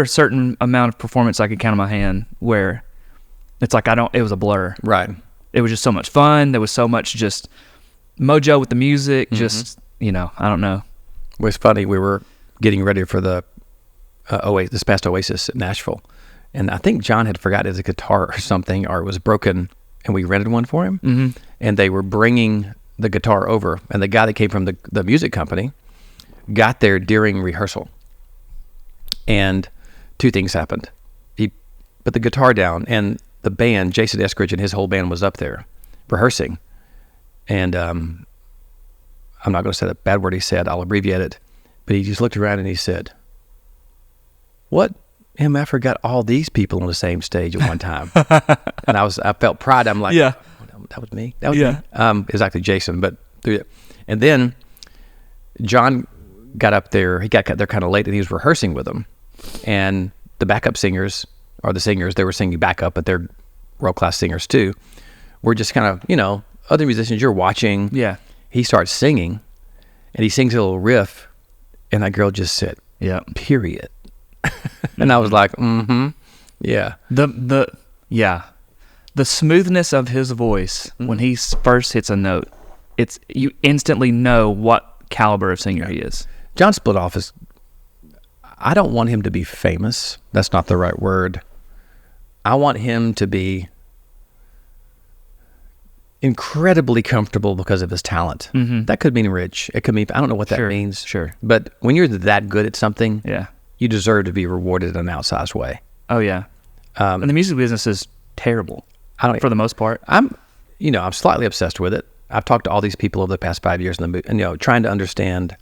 a certain amount of performance I could count on my hand where it's like it was a blur. Right. It was just so much fun. There was so much just mojo with the music. Just, you know, I don't know. It was funny. We were getting ready for the this past Oasis at Nashville, and I think John had forgotten his guitar or something, or it was broken, and we rented one for him. And they were bringing the guitar over, and the guy that came from the music company got there during rehearsal, and two things happened. He put the guitar down, and the band, Jason Eskridge and his whole band, was up there rehearsing, and I'm not going to say the bad word he said, I'll abbreviate it, but he just looked around and he said, "What MFer got all these people on the same stage at one time?" And I felt pride. I'm like, yeah, oh, that was me. That was me. It was actually Jason, but and then John got up there. He got there kind of late, and he was rehearsing with them. And the backup singers, or the singers, they were singing backup, but they're world-class singers too. We're just kind of, you know, other musicians you're watching. Yeah. He starts singing, and he sings a little riff, and that girl just said, "Yeah, period." And I was like, yeah. The smoothness of his voice when he first hits a note, you instantly know what caliber of singer he is. John Splitoff is, I don't want him to be famous. That's not the right word. I want him to be incredibly comfortable because of his talent. That could mean rich. It could mean, I don't know what that means. Sure. But when you're that good at something, you deserve to be rewarded in an outsized way. Oh yeah. And the music business is terrible. For the most part. I'm slightly obsessed with it. I've talked to all these people over the past 5 years and trying to understand,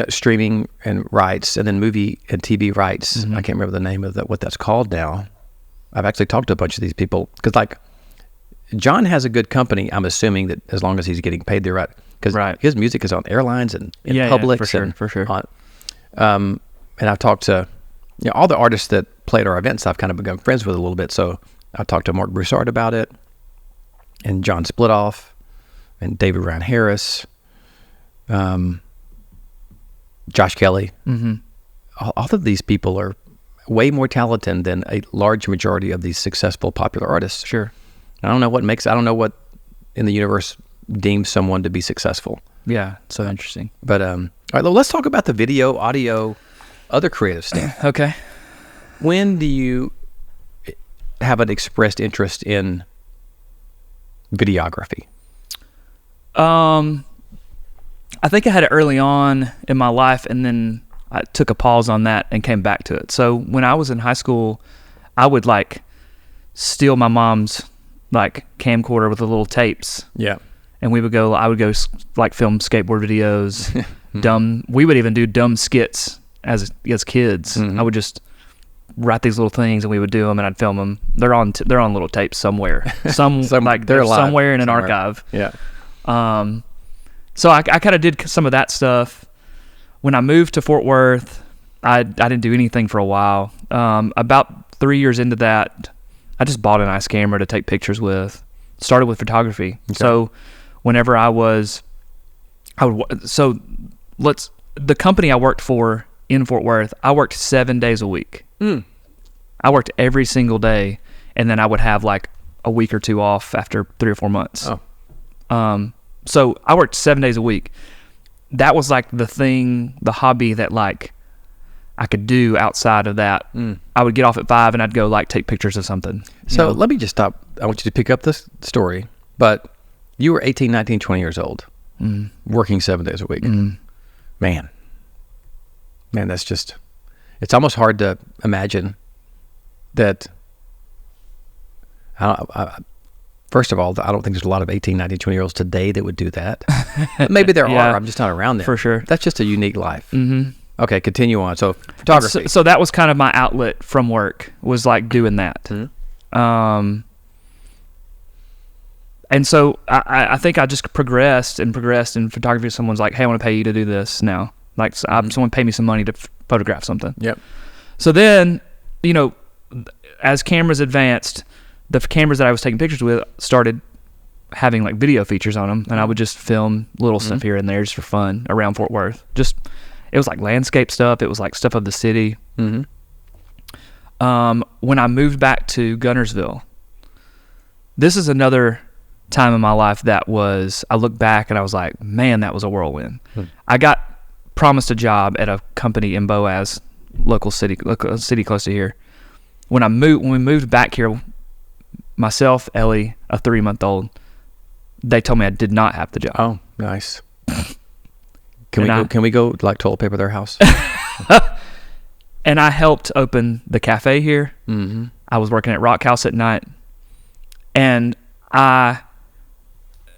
streaming and rights, and then movie and TV rights. I can't remember the name of what that's called now. I've actually talked to a bunch of these people because, like, John has a good company. I'm assuming that as long as he's getting paid the right, because his music is on airlines and in Publix, for sure. And I've talked to all the artists that played our events. I've kind of become friends with a little bit. So I talked to Mark Broussard about it, and John Splitoff, and David Ryan Harris, Josh Kelly. All of these people are way more talented than a large majority of these successful popular artists. Sure. I don't know what in the universe deems someone to be successful. Yeah, so interesting. But all right, well, let's talk about the video, audio, other creative stuff. Okay. When do you have an expressed interest in videography? I think I had it early on in my life, and then I took a pause on that and came back to it. So when I was in high school, I would like steal my mom's like camcorder with the little tapes. Yeah. And I would go like film skateboard videos, we would even do dumb skits as kids. I would just write these little things, and we would do them, and I'd film them. They're on little tapes somewhere. They're somewhere in an archive. Yeah. So I kind of did some of that stuff. When I moved to Fort Worth, I didn't do anything for a while. About 3 years into that, I just bought a nice camera to take pictures with. Started with photography. Okay. So whenever the company I worked for in Fort Worth, I worked 7 days a week. I worked every single day, and then I would have like a week or two off after 3 or 4 months. So I worked 7 days a week. That was like the hobby that like I could do outside of that. I would get off at 5 and I'd go like take pictures of something. So let me just stop. I want you to pick up this story, but you were 18, 19, 20 years old, working 7 days a week. Man, that's just, it's almost hard to imagine that First of all, I don't think there's a lot of 18, 19, 20-year-olds today that would do that. Maybe there Yeah, are. I'm just not around them. for sure. That's just a unique life. Mm-hmm. Okay, continue on. So photography. So that was kind of my outlet from work, was like doing that. Mm-hmm. And so I think I just progressed in photography. Someone's like, hey, I want to pay you to do this now. Like, someone pay me some money to photograph something. Yep. So then, as cameras advanced, the cameras that I was taking pictures with started having like video features on them, and I would just film little stuff here and there just for fun around Fort Worth. It was like landscape stuff. It was like stuff of the city. Mm-hmm. When I moved back to Gunnersville, this is another time in my life that I look back and I was like, man, that was a whirlwind. I got promised a job at a company in Boaz, local city close to here. When we moved back here, myself, Ellie, a 3-month-old, they told me I did not have the job. Oh, nice. Can we go like toilet paper their house? And I helped open the cafe here. Mm-hmm. I was working at Rock House at night. And at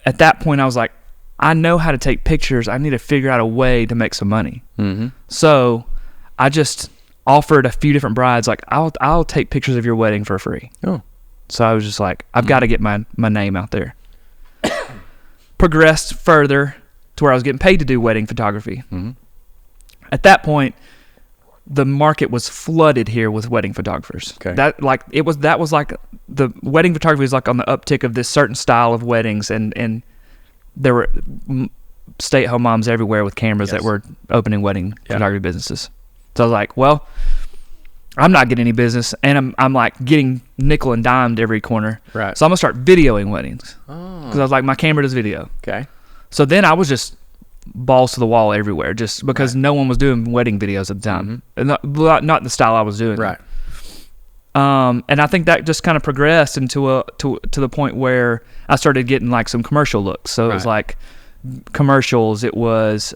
that point, I was like, I know how to take pictures. I need to figure out a way to make some money. Mm-hmm. So I just offered a few different brides, like, I'll take pictures of your wedding for free. Oh. So I was just like, I've got to get my name out there. Progressed further to where I was getting paid to do wedding photography. Mm-hmm. At that point, the market was flooded here with wedding photographers. Okay. That was like the wedding photography was like on the uptick of this certain style of weddings, and there were stay-at-home moms everywhere with cameras that were opening wedding photography businesses. So I was like, well, I'm not getting any business, and I'm like getting nickel and dimed every corner. Right. So I'm gonna start videoing weddings Oh. because I was like, my camera does video. Okay. So then I was just balls to the wall everywhere, just because no one was doing wedding videos at the time, and not the style I was doing. Right. And I think that just kind of progressed into to the point where I started getting like some commercial looks. So it was like commercials. It was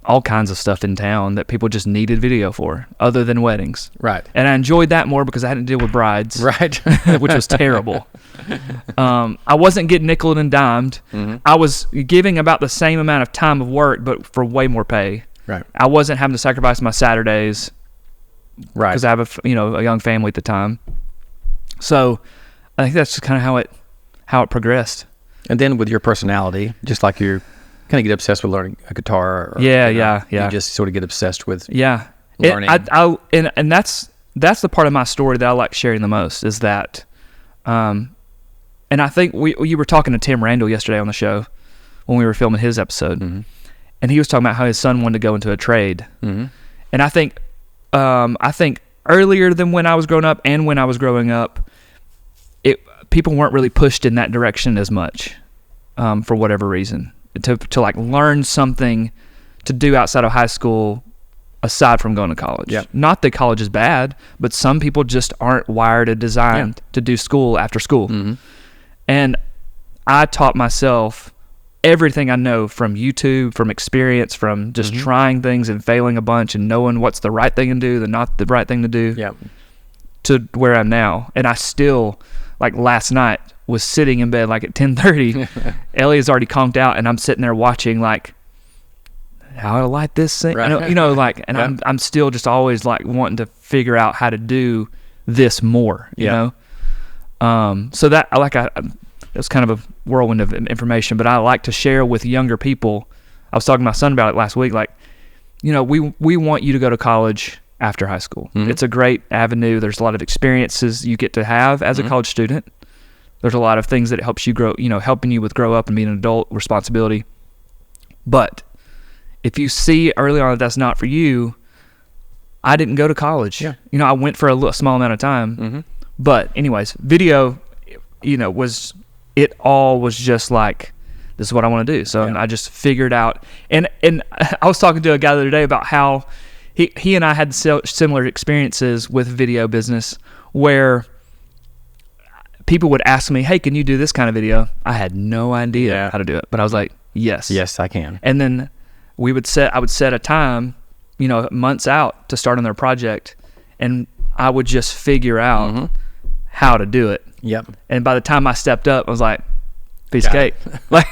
all kinds of stuff in town that people just needed video for, other than weddings. Right. And I enjoyed that more because I hadn't to deal with brides. Right. Which was terrible. I wasn't getting nickeled and dimed. Mm-hmm. I was giving about the same amount of time of work, but for way more pay. Right. I wasn't having to sacrifice my Saturdays. Right. Because I have a young family at the time. So I think that's just kind of how it progressed. And then with your personality, just like you kind of get obsessed with learning a guitar. Or, Yeah. You just sort of get obsessed with learning. And that's the part of my story that I like sharing the most, is that, and I think you were talking to Tim Randall yesterday on the show when we were filming his episode, and he was talking about how his son wanted to go into a trade. And I think earlier than when I was growing up and when I was growing up, people weren't really pushed in that direction as much, for whatever reason, to like learn something to do outside of high school aside from going to college. Yep. Not that college is bad, but some people just aren't wired or designed to do school after school. And I taught myself everything I know from YouTube, from experience, from just trying things and failing a bunch and knowing what's the right thing to do, the not the right thing to do, to where I'm now. And I still, like last night, was sitting in bed like at 10:30. Ellie is already conked out, and I'm sitting there watching like how to light this thing. Right. And I'm still just always like wanting to figure out how to do this more, you know? So that it was kind of a whirlwind of information, but I like to share with younger people. I was talking to my son about it last week. Like, we want you to go to college after high school. It's a great avenue. There's a lot of experiences you get to have as a college student. There's a lot of things that helps you grow, helping you with grow up and being an adult, responsibility. But if you see early on that that's not for you, I didn't go to college. I went for a small amount of time. But anyways, video, it all was just like, this is what I want to do. So I just figured out, and I was talking to a guy the other day about how he and I had similar experiences with video business, where people would ask me, hey, can you do this kind of video? I had no idea how to do it, but I was like, yes, I can. And then I would set a time, months out to start on their project, and I would just figure out how to do it. Yep. And by the time I stepped up, I was like, piece of Got cake. Like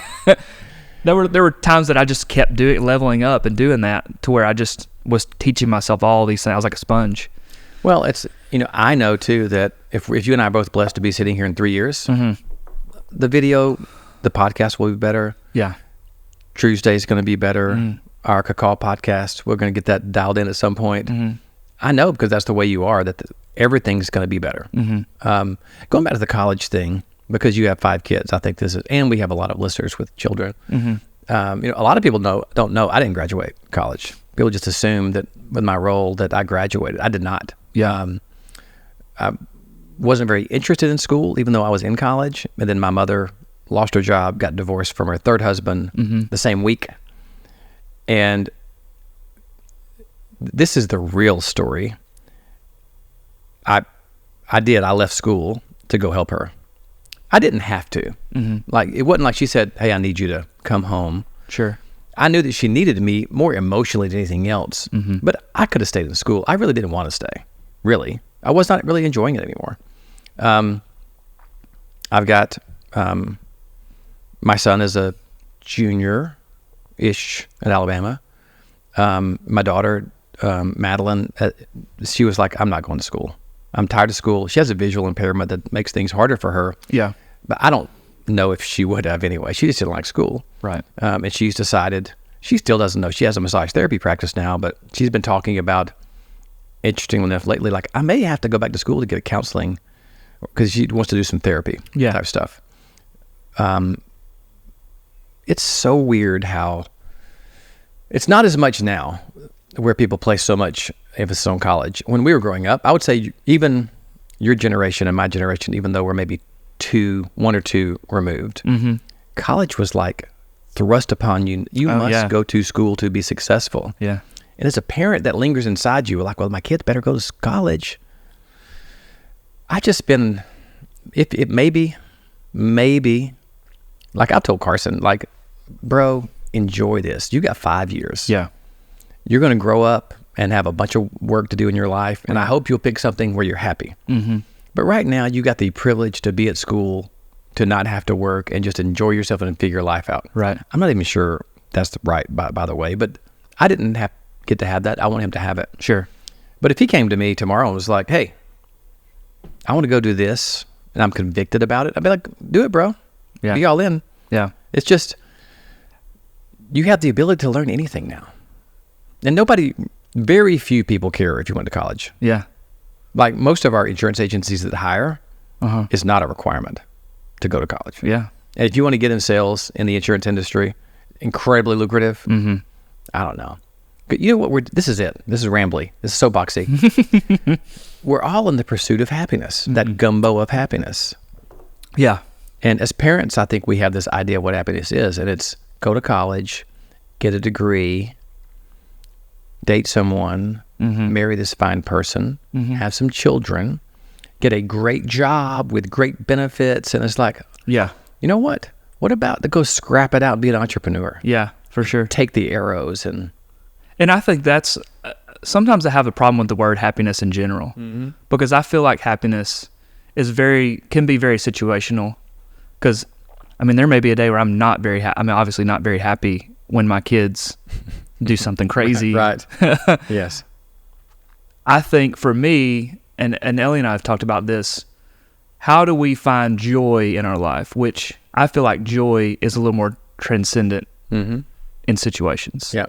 there were times that I just kept leveling up and doing that to where I just was teaching myself all these things. I was like a sponge. Well, it's, I know too that if you and I are both blessed to be sitting here in 3 years, the podcast will be better. Yeah. Tuesday is going to be better. Our Cacao podcast, we're going to get that dialed in at some point. I know, because that's the way you are, that everything's going to be better. Going back to the college thing, because you have 5 kids, I think this is, and we have a lot of listeners with children. A lot of people don't know I didn't graduate college. People just assume that with my role that I graduated. I did not. Yeah. I wasn't very interested in school, even though I was in college. And then my mother lost her job, got divorced from her third husband the same week. And this is the real story. I left school to go help her. I didn't have to. Like, it wasn't like she said, hey, I need you to come home. Sure. I knew that she needed me more emotionally than anything else, but I could have stayed in school. I really didn't want to stay. Really. I was not really enjoying it anymore. I've got, my son is a junior-ish at Alabama. My daughter, Madeline, she was like, I'm not going to school. I'm tired of school. She has a visual impairment that makes things harder for her. Yeah. But I don't know if she would have anyway. She just didn't like school. Right. And she's decided, she still doesn't know. She has a massage therapy practice now, but she's been talking about, interestingly enough, lately, like, I may have to go back to school to get a counseling because she wants to do some therapy type stuff. It's so weird how it's not as much now where people place so much emphasis on college. When we were growing up, I would say even your generation and my generation, even though we're maybe 1 or 2 removed, college was like thrust upon you. You must go to school to be successful. Yeah. And as a parent, that lingers inside you. Like, well, my kids better go to college. I just been, if it maybe, like I told Carson, like, bro, enjoy this. You got 5 years. Yeah. You're going to grow up and have a bunch of work to do in your life. And I hope you'll pick something where you're happy. But right now, you got the privilege to be at school, to not have to work and just enjoy yourself and figure your life out. Right. I'm not even sure that's right, by the way, but I didn't get to have that. I want him to have it. Sure. But if he came to me tomorrow and was like, hey, I want to go do this, and I'm convicted about it, I'd be like, do it, bro. Yeah. Be all in. Yeah. It's just, you have the ability to learn anything now. And very few people care if you went to college. Yeah. Like most of our insurance agencies that hire, it's not a requirement to go to college. Yeah. And if you want to get in sales in the insurance industry, incredibly lucrative, I don't know. But you know what? This is it. This is rambly. This is soapboxy. We're all in the pursuit of happiness, that gumbo of happiness. Yeah. And as parents, I think we have this idea of what happiness is, and it's go to college, get a degree, date someone, marry this fine person, have some children, get a great job with great benefits, and it's like, yeah, you know what? What about to go scrap it out and be an entrepreneur? Yeah, for sure. Take the arrows and I think that's sometimes I have a problem with the word happiness in general because I feel like happiness can be very situational. Because I mean, there may be a day where I'm not very obviously not very happy when my kids do something crazy. Right. Yes. I think for me, and Ellie and I have talked about this, how do we find joy in our life? Which I feel like joy is a little more transcendent in situations. Yeah.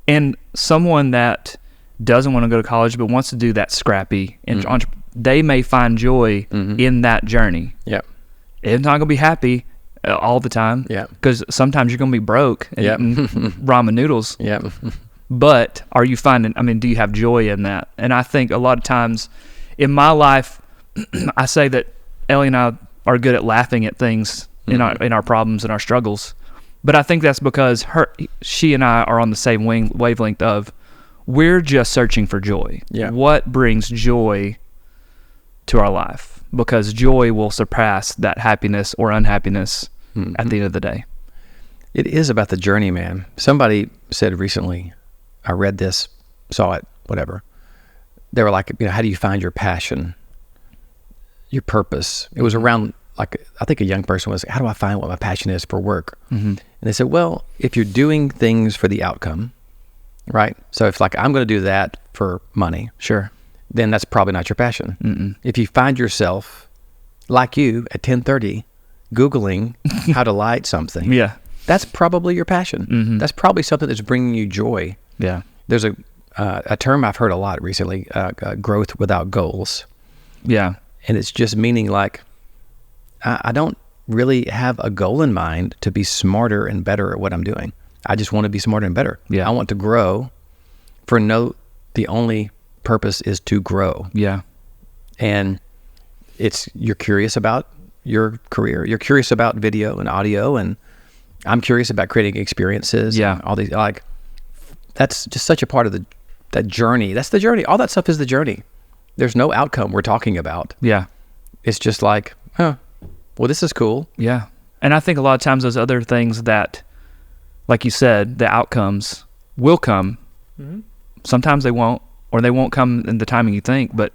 And someone that doesn't want to go to college but wants to do that scrappy, and they may find joy in that journey. Yeah. It's not going to be happy all the time. Yeah. Because sometimes you're going to be broke and eating ramen noodles. Yeah. But are you do you have joy in that? And I think a lot of times in my life, I say that Ellie and I are good at laughing at things in our problems and our struggles. But I think that's because she and I are on the same wavelength of we're just searching for joy. Yeah. What brings joy to our life? Because joy will surpass that happiness or unhappiness at the end of the day. It is about the journey, man. Somebody said recently, I read this, saw it, whatever. They were like, how do you find your passion? your purpose. It was around, like, I think a young person was, how do I find what my passion is for work? And they said, well, if you're doing things for the outcome, right? So if like, I'm going to do that for money, Sure. then that's probably not your passion. If you find yourself like you at 10:30 Googling how to light something, Yeah. that's probably your passion. That's probably something that's bringing you joy. Yeah. There's a term I've heard a lot recently, growth without goals. Yeah. And it's just meaning like, I don't really have a goal in mind to be smarter and better at what I'm doing. I just want to be smarter and better. Yeah. I want to grow the only purpose is to grow. Yeah. And you're curious about your career. You're curious about video and audio, and I'm curious about creating experiences. Yeah. And all these, like, that's just such a part of that journey. That's the journey. All that stuff is the journey. There's no outcome we're talking about. Yeah. It's just like, well, this is cool. Yeah. And I think a lot of times those other things that, like you said, the outcomes will come. Sometimes they won't, or they won't come in the timing you think, but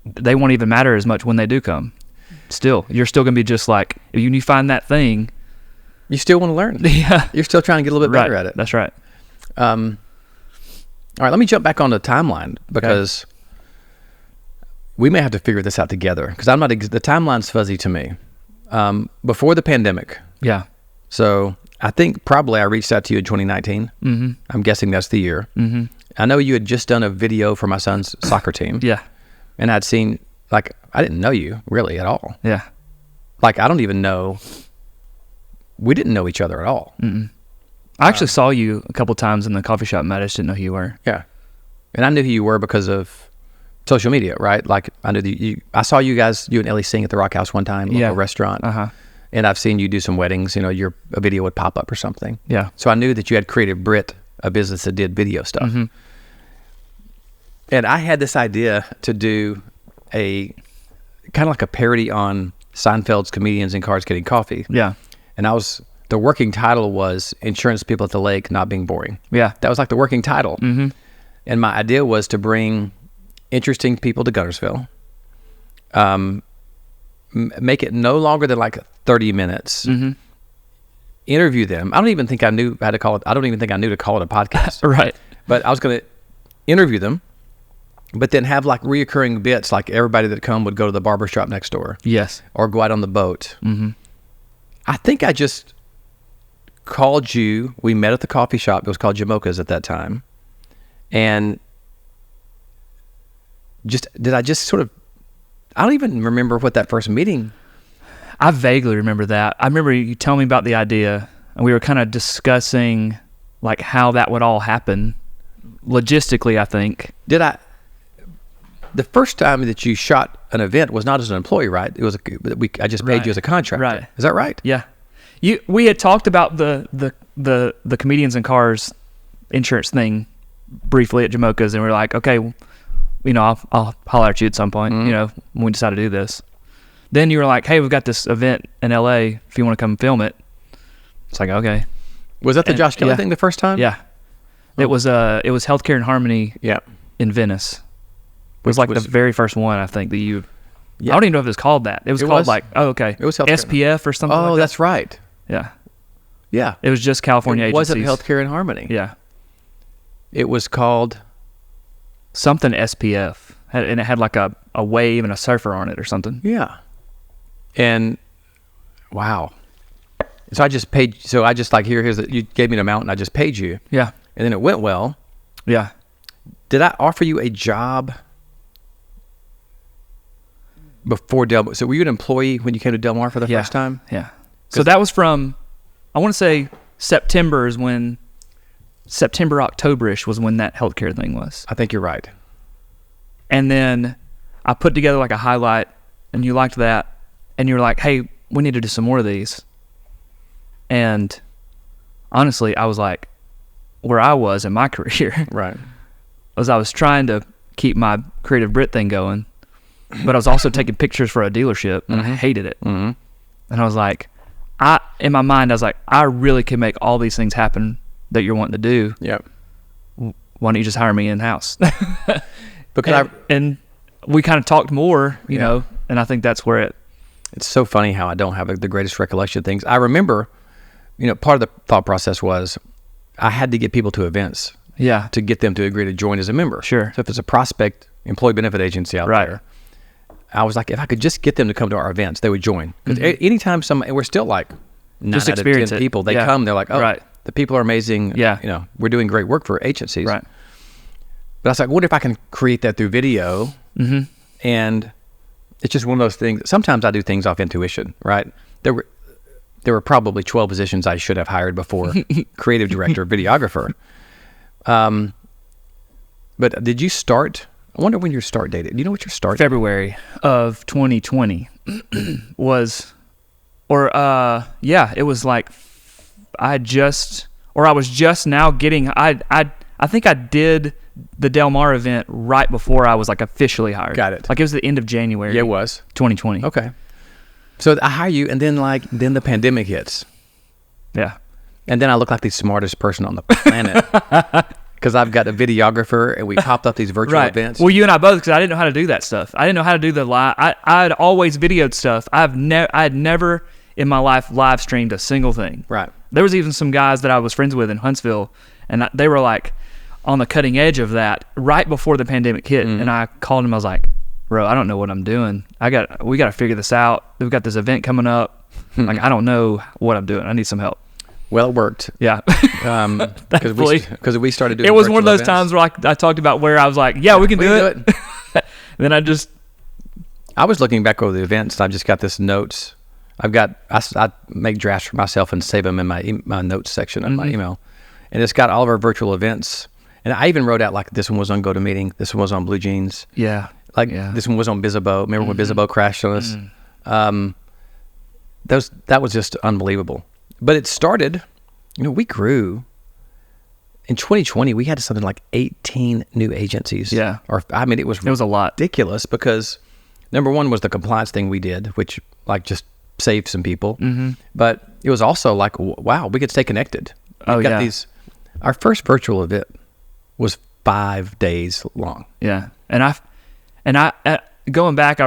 they won't even matter as much when they do come. Still, you're still going to be just like, if you find that thing. You still want to learn. Yeah. You're still trying to get a little bit better at it. That's right. All right, let me jump back on the timeline, because we may have to figure this out together, because the timeline's fuzzy to me. Before the pandemic. Yeah. So I think probably I reached out to you in 2019. I'm guessing that's the year. I know you had just done a video for my son's soccer team. Yeah. And I'd seen, like, I didn't know you really at all. Yeah. Like, I don't even know, we didn't know each other at all. I actually saw you a couple times in the coffee shop, Matt. I just didn't know who you were. Yeah. And I knew who you were because of social media, right? Like, I knew I saw you guys, you and Ellie sing at the Rock House one time, local restaurant. And I've seen you do some weddings, a video would pop up or something. Yeah. So I knew that you had created Britt, a business that did video stuff. And I had this idea to do a kind of like a parody on Seinfeld's Comedians in Cars Getting Coffee. Yeah. And the working title was Insurance People at the Lake Not Being Boring. Yeah. That was like the working title. And my idea was to bring interesting people to Guntersville, make it no longer than like 30 minutes, interview them. I don't even think I knew how to call it. I don't even think I knew to call it a podcast. Right. But I was going to interview them, but then have like reoccurring bits, like everybody that come would go to the barber shop next door. Yes. Or go out on the boat. I think I just called you. We met at the coffee shop. It was called Jamocha's at that time. And I don't even remember what that first meeting. I vaguely remember that. I remember you telling me about the idea, and we were kind of discussing like how that would all happen logistically, I think. The first time that you shot an event was not as an employee, right? It was I just paid you as a contractor. Right. Is that right? Yeah. We had talked about the Comedians in Cars insurance thing briefly at Jamocha's, and we were like, okay, I'll holler at you at some point, when we decide to do this. Then you were like, hey, we've got this event in LA if you want to come film it. It's like, okay. Was that the Josh Kelly thing the first time? Yeah. It was Healthcare and Harmony in Venice. It was like the very first one, I think, that you... I don't even know if it was called that. It was called like, it was SPF or something like that. That's right. Yeah. Yeah. It was just California agencies. It wasn't Healthcare and Harmony. Yeah. It was called... something SPF. And it had like a wave and a surfer on it or something. Yeah. And, wow. So I just paid... So I just like, you gave me an amount and I just paid you. Yeah. And then it went well. Yeah. Did I offer you a job before Del Mar? So were you an employee when you came to Del Mar for the first time? Yeah. So that was from, I want to say September, October-ish was when that healthcare thing was. I think you're right. And then I put together like a highlight, and you liked that, and you were like, hey, we need to do some more of these. And honestly, I was like, where I was in my career, right, was I was trying to keep my Creative Brit thing going, but I was also taking pictures for a dealership, and I hated it. And I was like, in my mind, I was like, I really can make all these things happen that you're wanting to do. Yep. Why don't you just hire me in-house? Because and we kind of talked more, you know, And I think that's where It's so funny how I don't have the greatest recollection of things. I remember, part of the thought process was I had to get people to events to get them to agree to join as a member. Sure. So if it's a prospect employee benefit agency out there, I was like, if I could just get them to come to our events, they would join. Because anytime we're still like 9 out of 10 people, they come, they're like, oh, the people are amazing. Yeah. We're doing great work for agencies. Right. But I was like, what if I can create that through video? And it's just one of those things. Sometimes I do things off intuition, right? There were probably 12 positions I should have hired before creative director, videographer. But did you start? I wonder when your start date. Do you know what your start? February of 2020 was, it was like I was just now getting. I think I did the Del Mar event right before I was like officially hired. Got it. Like it was the end of January. Yeah, it was 2020. Okay. So I hire you, and then the pandemic hits. Yeah. And then I look like the smartest person on the planet because I've got a videographer, and we popped up these virtual events. Well, you and I both, because I didn't know how to do that stuff. I didn't know how to do the live. I had always videoed stuff. I had never in my life live streamed a single thing. Right. There was even some guys that I was friends with in Huntsville, and they were like on the cutting edge of that right before the pandemic hit. And I called him. I was like, bro, I don't know what I'm doing. We got to figure this out. We've got this event coming up. Like, I don't know what I'm doing. I need some help. Well, it worked. Yeah. Because we started doing it was one of those events. times where I talked about where I was like, yeah, we can do it. Then I was looking back over the events, and I've just got this notes. I make drafts for myself and save them in my notes section of my email. And it's got all of our virtual events. And I even wrote out, like, this one was on GoToMeeting. This one was on Blue Jeans. Yeah. This one was on Bizzabo. Remember when Bizzabo crashed on us? That was just unbelievable. But it started, we grew. In 2020, we had something like 18 new agencies. Yeah. It was a lot. Ridiculous because number one was the compliance thing we did, which just saved some people. But it was also like, wow, we could stay connected. Our first virtual event was 5 days long. Yeah. And I going back,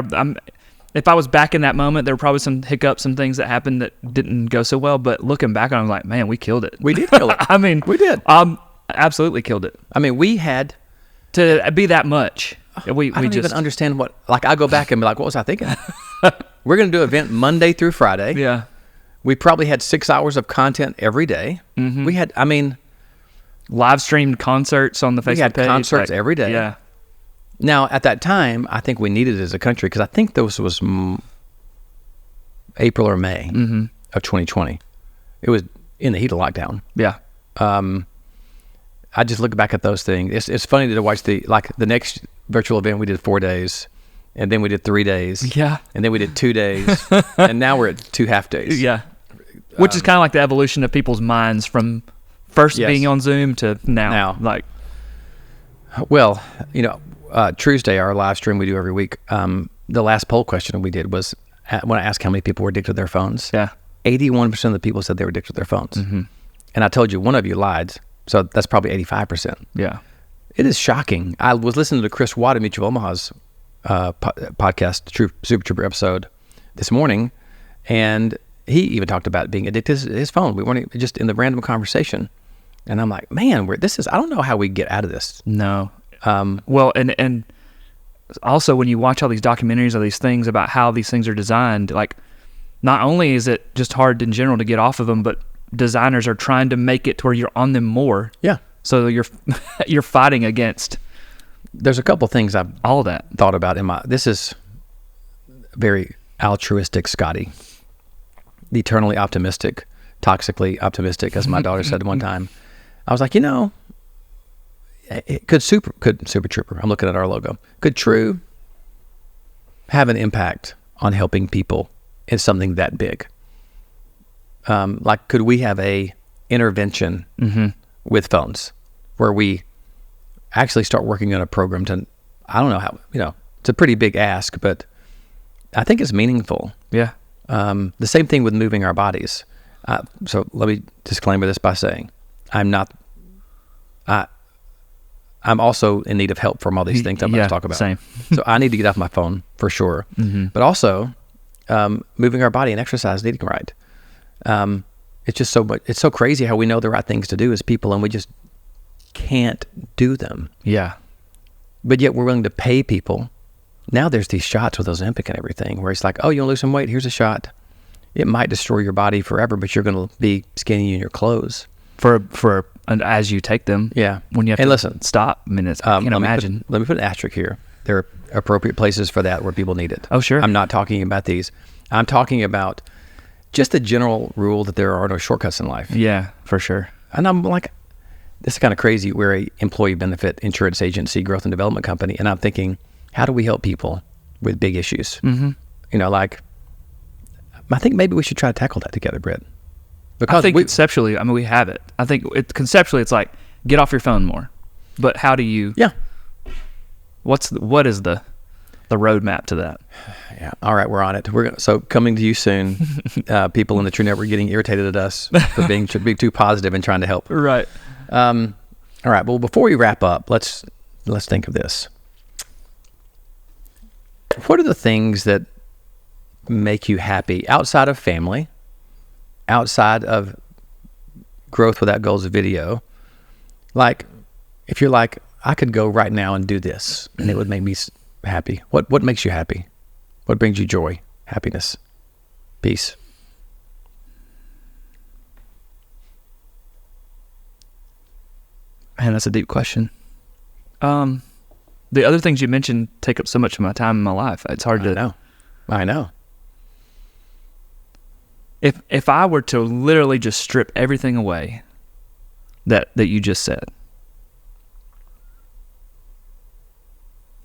if I was back in that moment, there were probably some hiccups, some things that happened that didn't go so well. But looking back, I'm like, man, we killed it. We did kill it. We did. Absolutely killed it. We had to be that much. I don't even understand what. Like, I go back and be like, what was I thinking? We're going to do an event Monday through Friday. Yeah. We probably had 6 hours of content every day. We had, live streamed concerts on the Facebook page. We had concerts every day. Yeah. Now, at that time, I think we needed it as a country because I think this was April or May of 2020. It was in the heat of lockdown. Yeah. I just look back at those things. It's funny to watch the next virtual event we did 4 days, and then we did 3 days. Yeah. And then we did 2 days, and now we're at 2 half days. Yeah. Which is kind of like the evolution of people's minds from first being on Zoom to now. Well, Tuesday, our live stream we do every week, the last poll question we did was when I asked how many people were addicted to their phones. Yeah. 81% of the people said they were addicted to their phones. And I told you one of you lied, so that's probably 85%. Yeah. It is shocking. I was listening to Chris Watt of Mutual Omaha's podcast, Super TRUEper episode this morning, and he even talked about being addicted to his phone. We weren't just in the random conversation. And I'm like, man, I don't know how we get out of this. No. Well, and also when you watch all these documentaries or these things about how these things are designed, like, not only is it just hard in general to get off of them, but designers are trying to make it to where you're on them more. Yeah. So you're fighting against. There's a couple things I've all of that thought about this is very altruistic Scotty, eternally optimistic, toxically optimistic, as my daughter said one time. I was like, could Super TRUEper, I'm looking at our logo, could True have an impact on helping people in something that big? Like, could we have a intervention with phones where we actually start working on a program to, I don't know how, it's a pretty big ask, but I think it's meaningful. Yeah. The same thing with moving our bodies. So let me disclaimer this by saying, I'm also in need of help from all these things I'm about to talk about. Same. So I need to get off my phone for sure. But also, moving our body and exercise, eating right. It's just so much. It's so crazy how we know the right things to do as people, and we just can't do them. Yeah. But yet we're willing to pay people. Now there's these shots with Ozempic and everything, where it's like, oh, you want to lose some weight? Here's a shot. It might destroy your body forever, but you're going to be skinny in your clothes And as you take them, Yeah. when you have And to listen, stop, I mean, I can't imagine. Let me put an asterisk here. There are appropriate places for that where people need it. Oh, sure. I'm not talking about these. I'm talking about just the general rule that there are no shortcuts in life. Yeah, for sure. And I'm like, this is kind of crazy. We're a employee benefit insurance agency, growth and development company. And I'm thinking, how do we help people with big issues? Mm-hmm. You know, like, I think maybe we should try to tackle that together, Britt. Because I think conceptually, I mean, we have it. I think conceptually, it's like, get off your phone more. But how do you? Yeah. What is the roadmap to that? Yeah. All right, we're on it. So coming to you soon. People in the True Network getting irritated at us for being too positive and trying to help. Right. All right. Well, before we wrap up, let's think of this. What are the things that make you happy outside of family, outside of growth without goals video? Like, if you're like, I could go right now and do this and it would make me happy. What makes you happy? What brings you joy, happiness, peace? Man, that's a deep question. The other things you mentioned take up so much of my time in my life. It's hard to. I know. If I were to literally just strip everything away that you just said,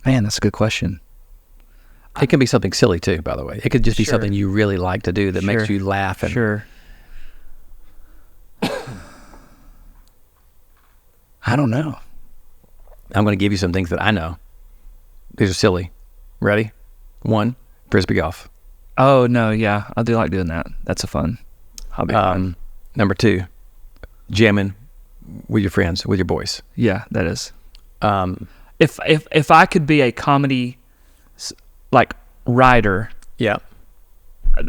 man, that's a good question. It can be something silly too, by the way. It could just be something you really like to do that makes you laugh. And Sure. I don't know. I'm going to give you some things that I know. These are silly. Ready? 1, Frisbee golf. Oh, no, yeah. I do like doing that. That's a fun hobby. Number 2, jamming with your friends, with your boys. Yeah, that is. If I could be a comedy like writer, Yeah.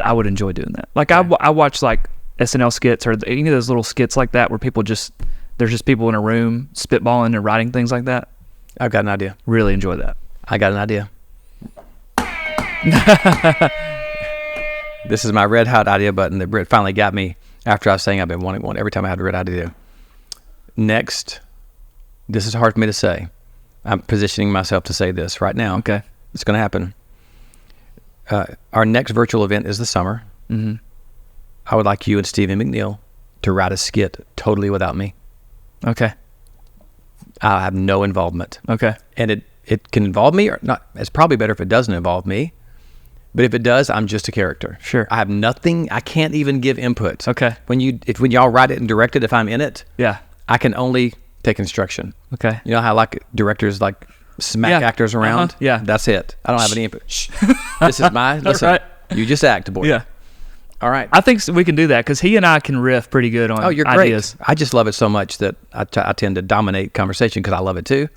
I would enjoy doing that. Like I watch like SNL skits or any of those little skits like that where people there's just people in a room spitballing and writing things like that. I've got an idea. Really enjoy that. I got an idea. This is my red hot idea button that Britt finally got me after I was saying I've been wanting one every time I had a red idea. Next, this is hard for me to say. I'm positioning myself to say this right now. Okay. It's going to happen. Our next virtual event is this summer. Mm-hmm. I would like you and Stephen McNeil to write a skit totally without me. Okay. I'll have no involvement. Okay. And it can involve me or not. It's probably better if it doesn't involve me. But if it does, I'm just a character. Sure. I have nothing. I can't even give input. Okay. When y'all write it and direct it, if I'm in it, Yeah. I can only take instruction. Okay. You know how like directors like smack actors around? Yeah. That's it. I don't have any input. Shh. This is my, listen, Right. You just act, boy. Yeah. All right. I think we can do that because he and I can riff pretty good on You're ideas. great. I just love it so much that I tend to dominate conversation because I love it too.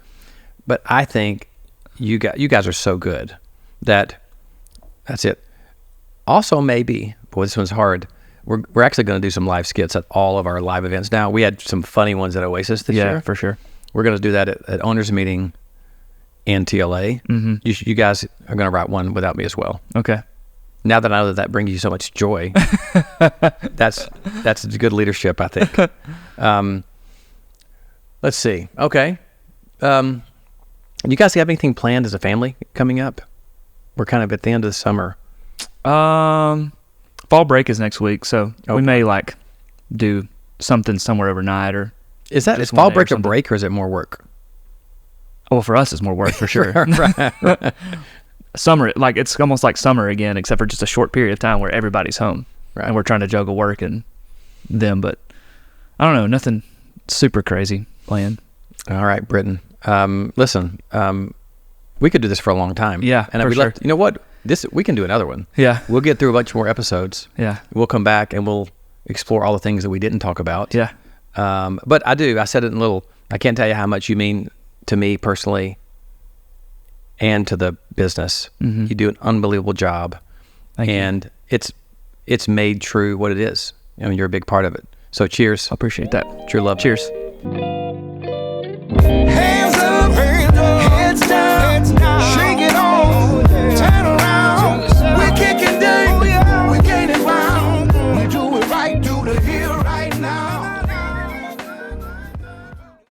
But I think you guys are so good that's it. Also, maybe, boy, this one's hard. We're actually going to do some live skits at all of our live events now. We had some funny ones at Oasis this year. Yeah, for sure. We're going to do that at Owners Meeting and TLA. Mm-hmm. You guys are going to write one without me as well. Okay. Now that I know that brings you so much joy, that's good leadership, I think. Let's see. Okay. You guys have anything planned as a family coming up? We're kind of at the end of the summer. Fall break is next week, so we may like do something somewhere overnight or. Is fall break a break or is it more work? Well, for us, it's more work for sure. right. Summer, like it's almost like summer again, except for just a short period of time where everybody's home, right. And we're trying to juggle work and them. But I don't know, nothing super crazy planned. All right, Britton. Listen, we could do this for a long time. Yeah, and for sure. You know what? We can do another one. Yeah, we'll get through a bunch more episodes. Yeah, we'll come back and we'll explore all the things that we didn't talk about. Yeah. But I said it in a little. I can't tell you how much you mean to me personally and to the business. You do an unbelievable job. Thank you. And it's made true what it is. I mean, you're a big part of it. So cheers. I appreciate that. True love. Cheers.